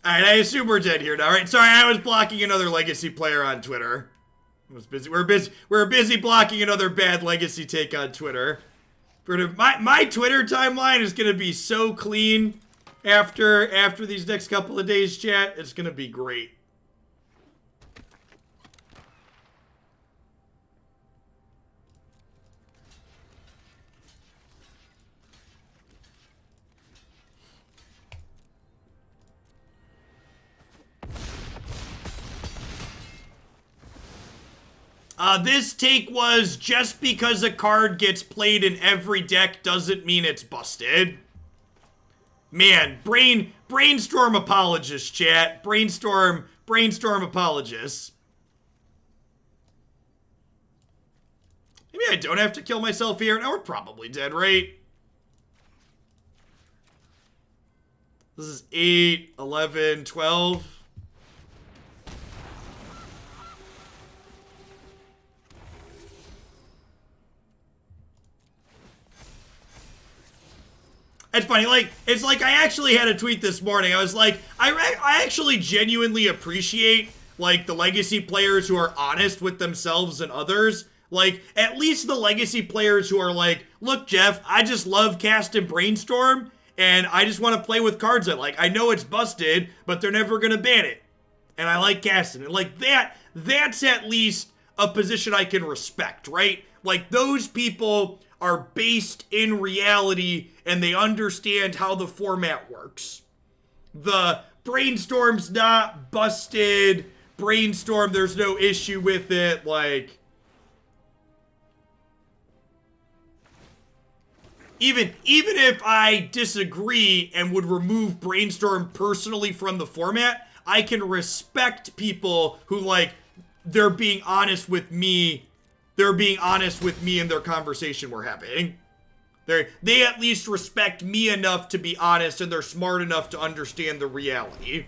Alright, I assume we're dead here now, right? Sorry, I was blocking another Legacy player on Twitter. I was busy. We're busy blocking another bad Legacy take on Twitter. My Twitter timeline is gonna be so clean after these next couple of days, chat. It's gonna be great. This take was just because a card gets played in every deck doesn't mean it's busted. Man, brainstorm apologists, chat. Brainstorm apologists. Maybe I don't have to kill myself here. Now we're probably dead, right? This is 8, 11, 12. It's funny, like, it's like I actually had a tweet this morning. I was like, I actually genuinely appreciate, like, the Legacy players who are honest with themselves and others. Like, at least the legacy players who are like, look, Jeff, I just love cast and brainstorm, and I just want to play with cards I like. I know it's busted, but they're never going to ban it. And I like casting it. Like, that's at least a position I can respect, right? Like, those people are based in reality, and they understand how the format works. The brainstorm's not busted. Brainstorm, there's no issue with it. Like, even if I disagree and would remove brainstorm personally from the format, I can respect people who, like, they're being honest with me. They're being honest with me in their conversation we're having. They at least respect me enough to be honest, and they're smart enough to understand the reality.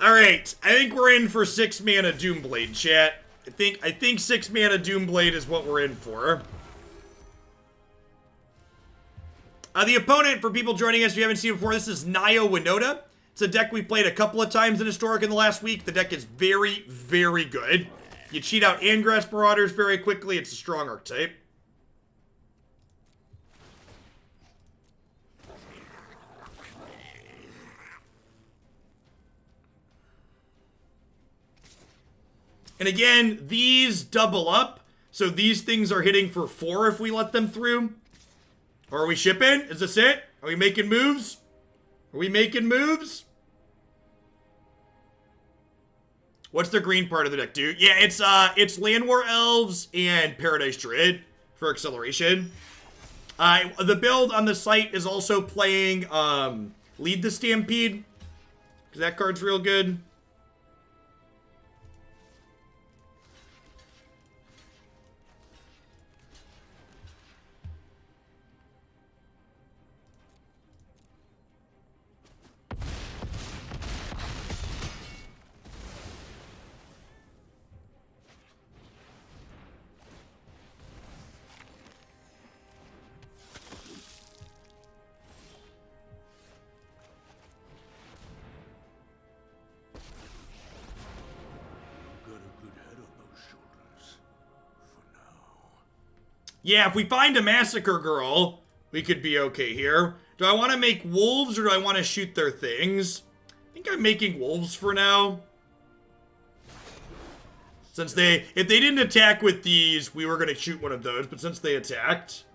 Alright, I think we're in for 6 mana Doomblade, chat. I think 6 mana Doomblade is what we're in for. The opponent, for people joining us if you haven't seen before, this is Nayo Winota. It's a deck we played a couple of times in Historic in the last week. The deck is very, very good. You cheat out Angrass Marauders very quickly. It's a strong archetype. And again, these double up. So these things are hitting for 4 if we let them through. Or are we shipping? Is this it? Are we making moves? Are we making moves? What's the green part of the deck, dude? Yeah, it's Land War Elves and Paradise Druid for acceleration. The build on the site is also playing Lead the Stampede, because that card's real good. Yeah, if we find a Massacre Girl, we could be okay here. Do I want to make wolves or do I want to shoot their things? I think I'm making wolves for now. Since if they didn't attack with these, we were going to shoot one of those, but since they attacked...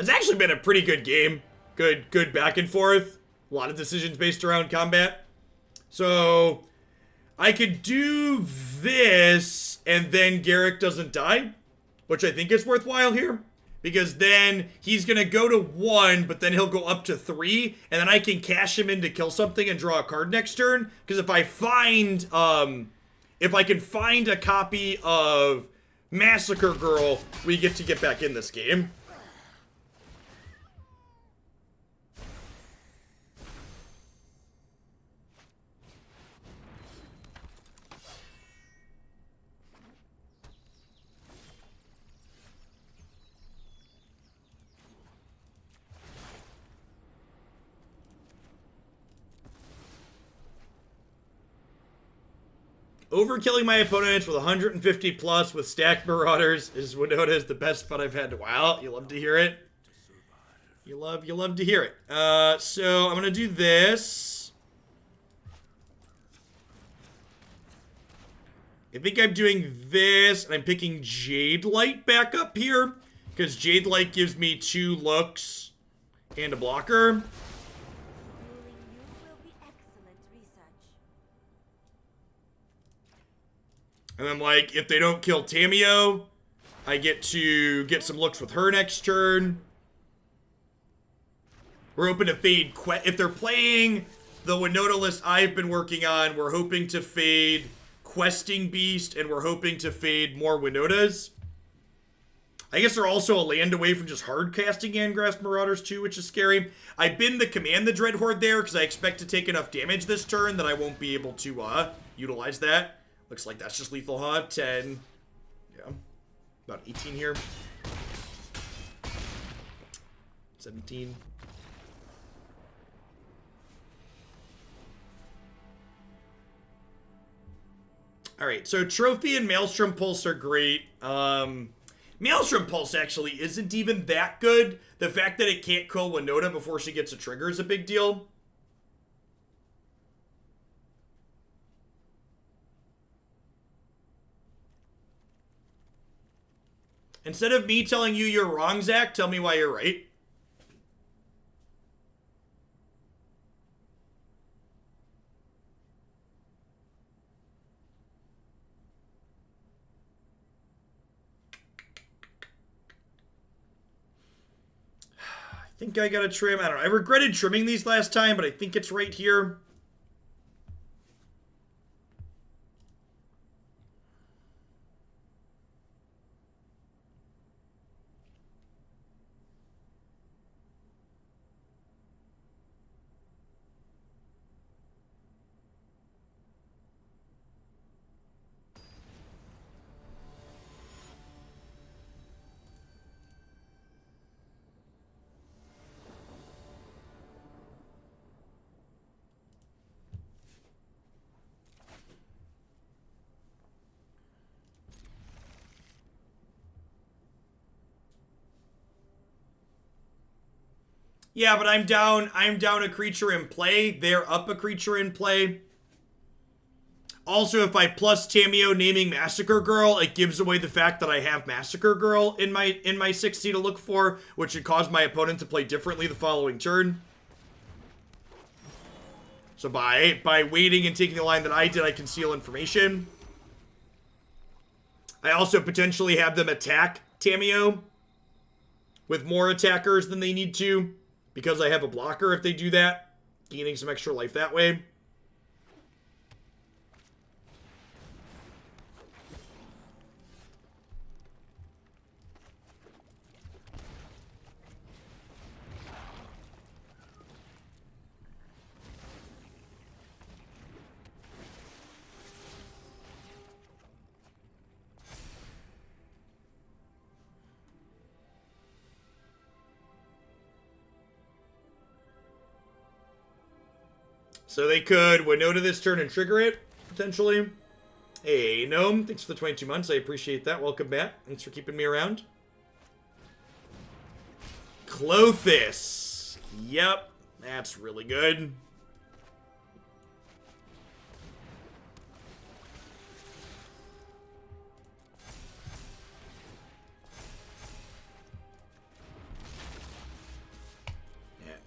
It's actually been a pretty good game. Good back and forth. A lot of decisions based around combat. So, I could do this, and then Garruk doesn't die, which I think is worthwhile here. Because then he's going to go to 1, but then he'll go up to 3, and then I can cash him in to kill something and draw a card next turn. Because if I find, if I can find a copy of Massacre Girl, we get to get back in this game. Overkilling my opponents with 150 plus with stacked Marauders is Winota is the best fun I've had in a while. You love to hear it. You love to hear it. So I'm gonna do this. I think I'm doing this, and I'm picking Jadelight back up here because Jadelight gives me 2 looks and a blocker. And then, like, if they don't kill Tamiyo, I get to get some looks with her next turn. We're hoping to fade... If they're playing the Winota list I've been working on, we're hoping to fade Questing Beast, and we're hoping to fade more Winotas. I guess they're also a land away from just hard casting Angrass Marauders too, which is scary. I bin the Command the Dreadhorde there because I expect to take enough damage this turn that I won't be able to utilize that. Looks like that's just lethal, huh? 10. Yeah. About 18 here. 17. Alright, so Trophy and Maelstrom Pulse are great. Maelstrom Pulse actually isn't even that good. The fact that it can't kill Winota before she gets a trigger is a big deal. Instead of me telling you you're wrong, Zach, tell me why you're right. I think I gotta trim. I don't know. I regretted trimming these last time, but I think it's right here. Yeah, but I'm down a creature in play. They're up a creature in play. Also, if I plus Tamiyo naming Massacre Girl, it gives away the fact that I have Massacre Girl in my 60 to look for, which would cause my opponent to play differently the following turn. So by waiting and taking the line that I did, I conceal information. I also potentially have them attack Tamiyo with more attackers than they need to, because I have a blocker if they do that, gaining some extra life that way. So they could Winota this turn and trigger it, potentially. Hey, Gnome, thanks for the 22 months. I appreciate that. Welcome back. Thanks for keeping me around. Clothis. Yep, that's really good.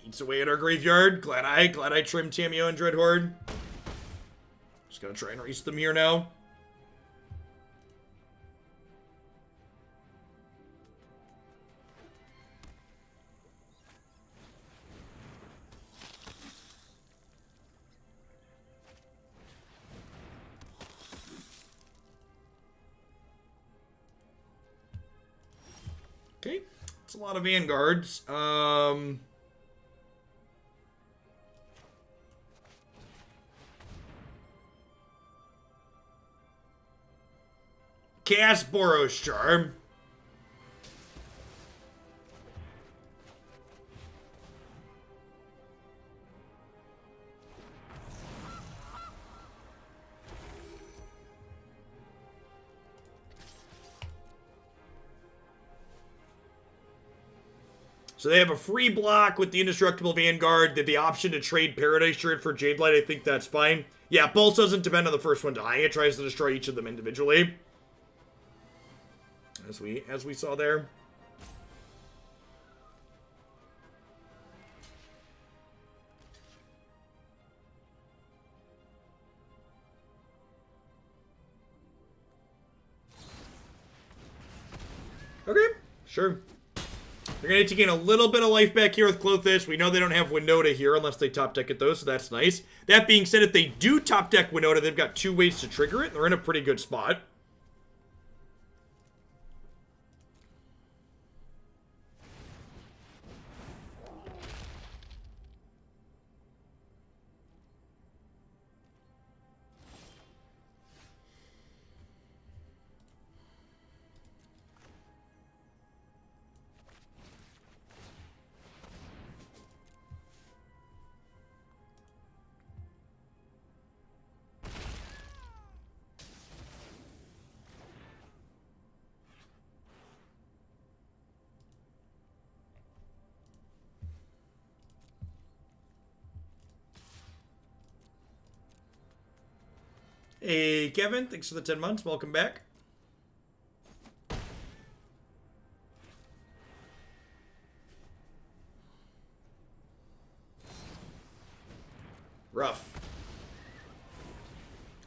Eats away at our graveyard. Glad I trimmed Tamiyo and Dreadhorde. Just gonna try and erase them here now. Okay, it's a lot of Vanguards. Cast Boros Charm. So they have a free block with the Indestructible Vanguard. They have the option to trade Paradise Shirt for Jadelight. I think that's fine. Yeah, Pulse doesn't depend on the first one dying. It tries to destroy each of them individually. As we saw there. Okay, sure. They're going to need to gain a little bit of life back here with Klothys. We know they don't have Winota here unless they top deck it though, so that's nice. That being said, if they do top deck Winota, they've got 2 ways to trigger it. They're in a pretty good spot. Hey, Kevin, thanks for the 10 months. Welcome back. Rough.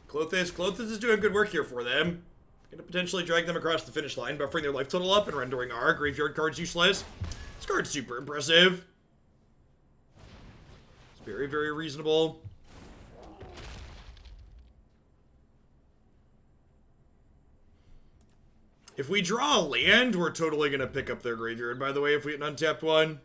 Klothys is doing good work here for them. Gonna potentially drag them across the finish line, buffering their life total up and rendering our graveyard cards useless. This card's super impressive. It's very, very reasonable. If we draw a land, we're totally going to pick up their graveyard, by the way, if we get an untapped one.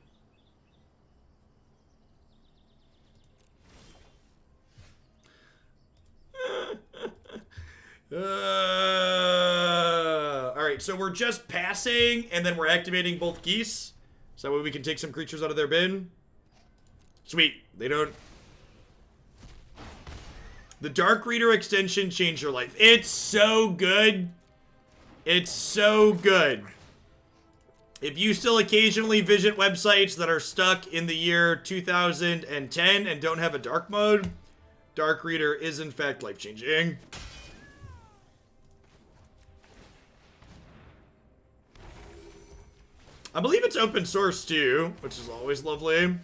Alright, so we're just passing, and then we're activating both geese. So that way we can take some creatures out of their bin. Sweet. They don't... The Dark Reader extension changed your life. It's so good. It's so good. If you still occasionally visit websites that are stuck in the year 2010 and don't have a dark mode, Dark Reader is in fact life-changing. I believe it's open source too, which is always lovely.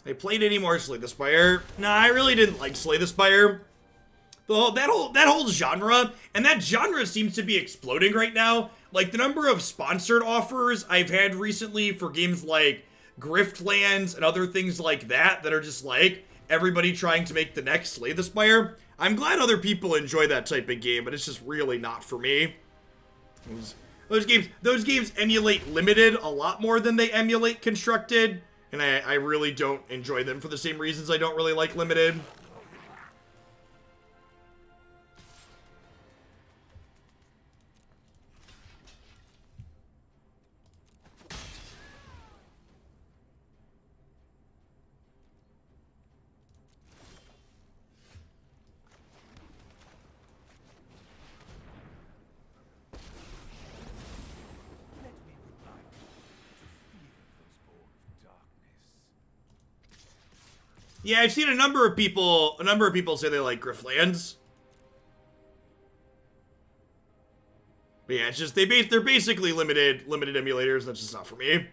I played any more Slay the Spire. Nah, I really didn't like Slay the Spire. That whole genre, and that genre seems to be exploding right now. Like, the number of sponsored offers I've had recently for games like Griftlands and other things like that that are just like everybody trying to make the next Slay the Spire. I'm glad other people enjoy that type of game, but it's just really not for me. Those games emulate Limited a lot more than they emulate Constructed. And I really don't enjoy them for the same reasons I don't really like Limited. Yeah, I've seen a number of people say they like Griftlands. But yeah, it's just they're basically limited emulators, and that's just not for me.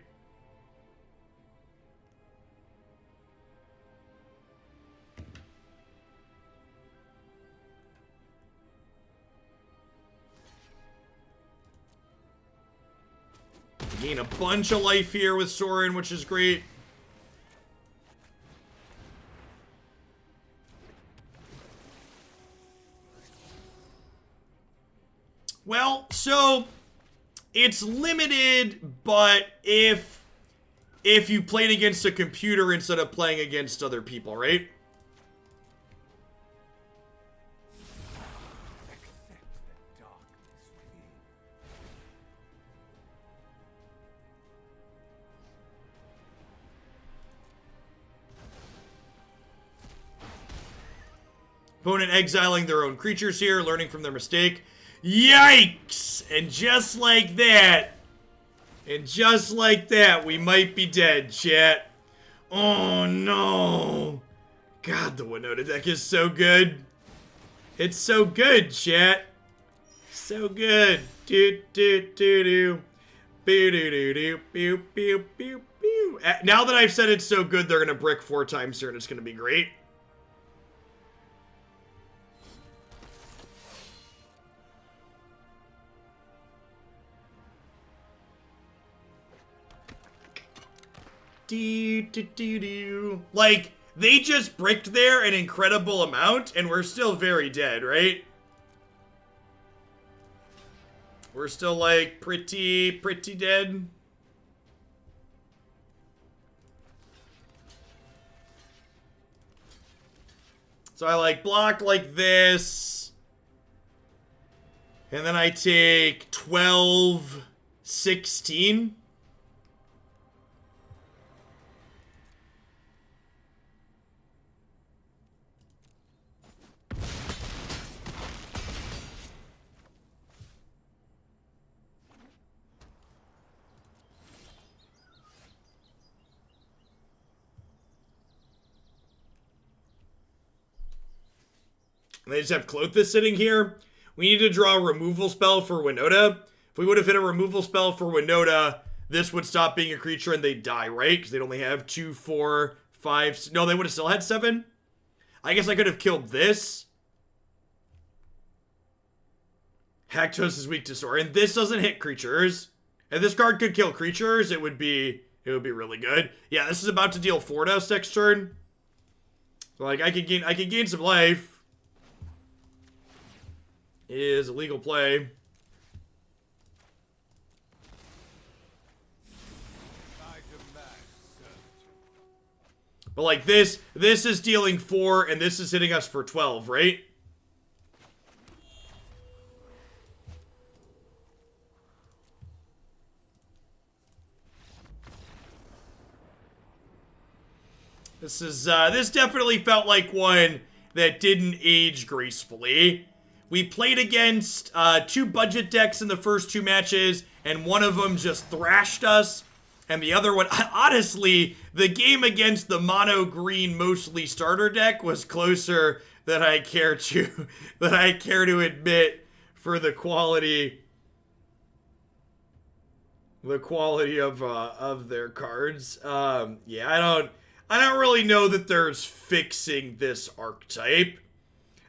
Gain a bunch of life here with Sorin, which is great. Well, so it's limited, but if you played against a computer instead of playing against other people, right? Opponent exiling their own creatures here, learning from their mistake. Yikes! And just like that, we might be dead, chat. Oh no! God, the Winota deck is so good. It's so good, chat. So good. Do do do do. Boo doo doo doo. Boo boo boo boo. Now that I've said it's so good, they're gonna brick 4 times here, and it's gonna be great. Do do do do. Like, they just bricked there an incredible amount, and we're still very dead, right? We're still, like, pretty dead. So I, like, block like this. And then I take 12, 16. And they just have Clothis sitting here. We need to draw a removal spell for Winota. If we would have hit a removal spell for Winota, this would stop being a creature and they'd die, right? Because they'd only have 2, 4, 5... No, they would have still had 7. I guess I could have killed this. Haktos is weak to Sorin. This doesn't hit creatures. If this card could kill creatures, it would be really good. Yeah, this is about to deal 4 to us next turn. So, like, I could gain some life. Is a legal play. But like this is dealing 4 and this is hitting us for 12, right? This definitely felt like one that didn't age gracefully. We played against 2 budget decks in the first 2 matches, and one of them just thrashed us. And the other one, honestly, the game against the mono green mostly starter deck was closer than I care to admit for the quality of their cards. Yeah, I don't really know that there's fixing this archetype.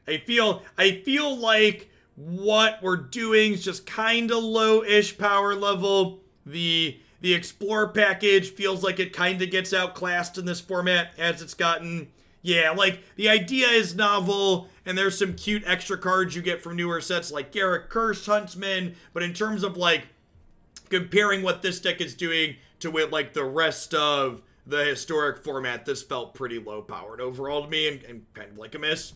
I feel like what we're doing is just kind of low-ish power level. The Explorer package feels like it kind of gets outclassed in this format as it's gotten. Yeah, like, the idea is novel, and there's some cute extra cards you get from newer sets like Garruk, Cursed, Huntsman, but in terms of, like, comparing what this deck is doing to what, like, the rest of the historic format, this felt pretty low-powered overall to me and kind of like a miss.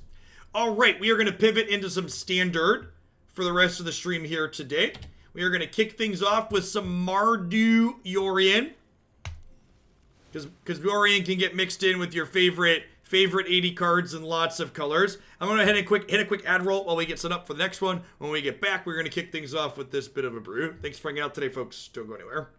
All right, we are going to pivot into some standard for the rest of the stream here today. We are going to kick things off with some Mardu Yorion. Because Yorion can get mixed in with your favorite 80 cards and lots of colors. I'm going to hit a quick ad roll while we get set up for the next one. When we get back, we're going to kick things off with this bit of a brew. Thanks for hanging out today, folks. Don't go anywhere.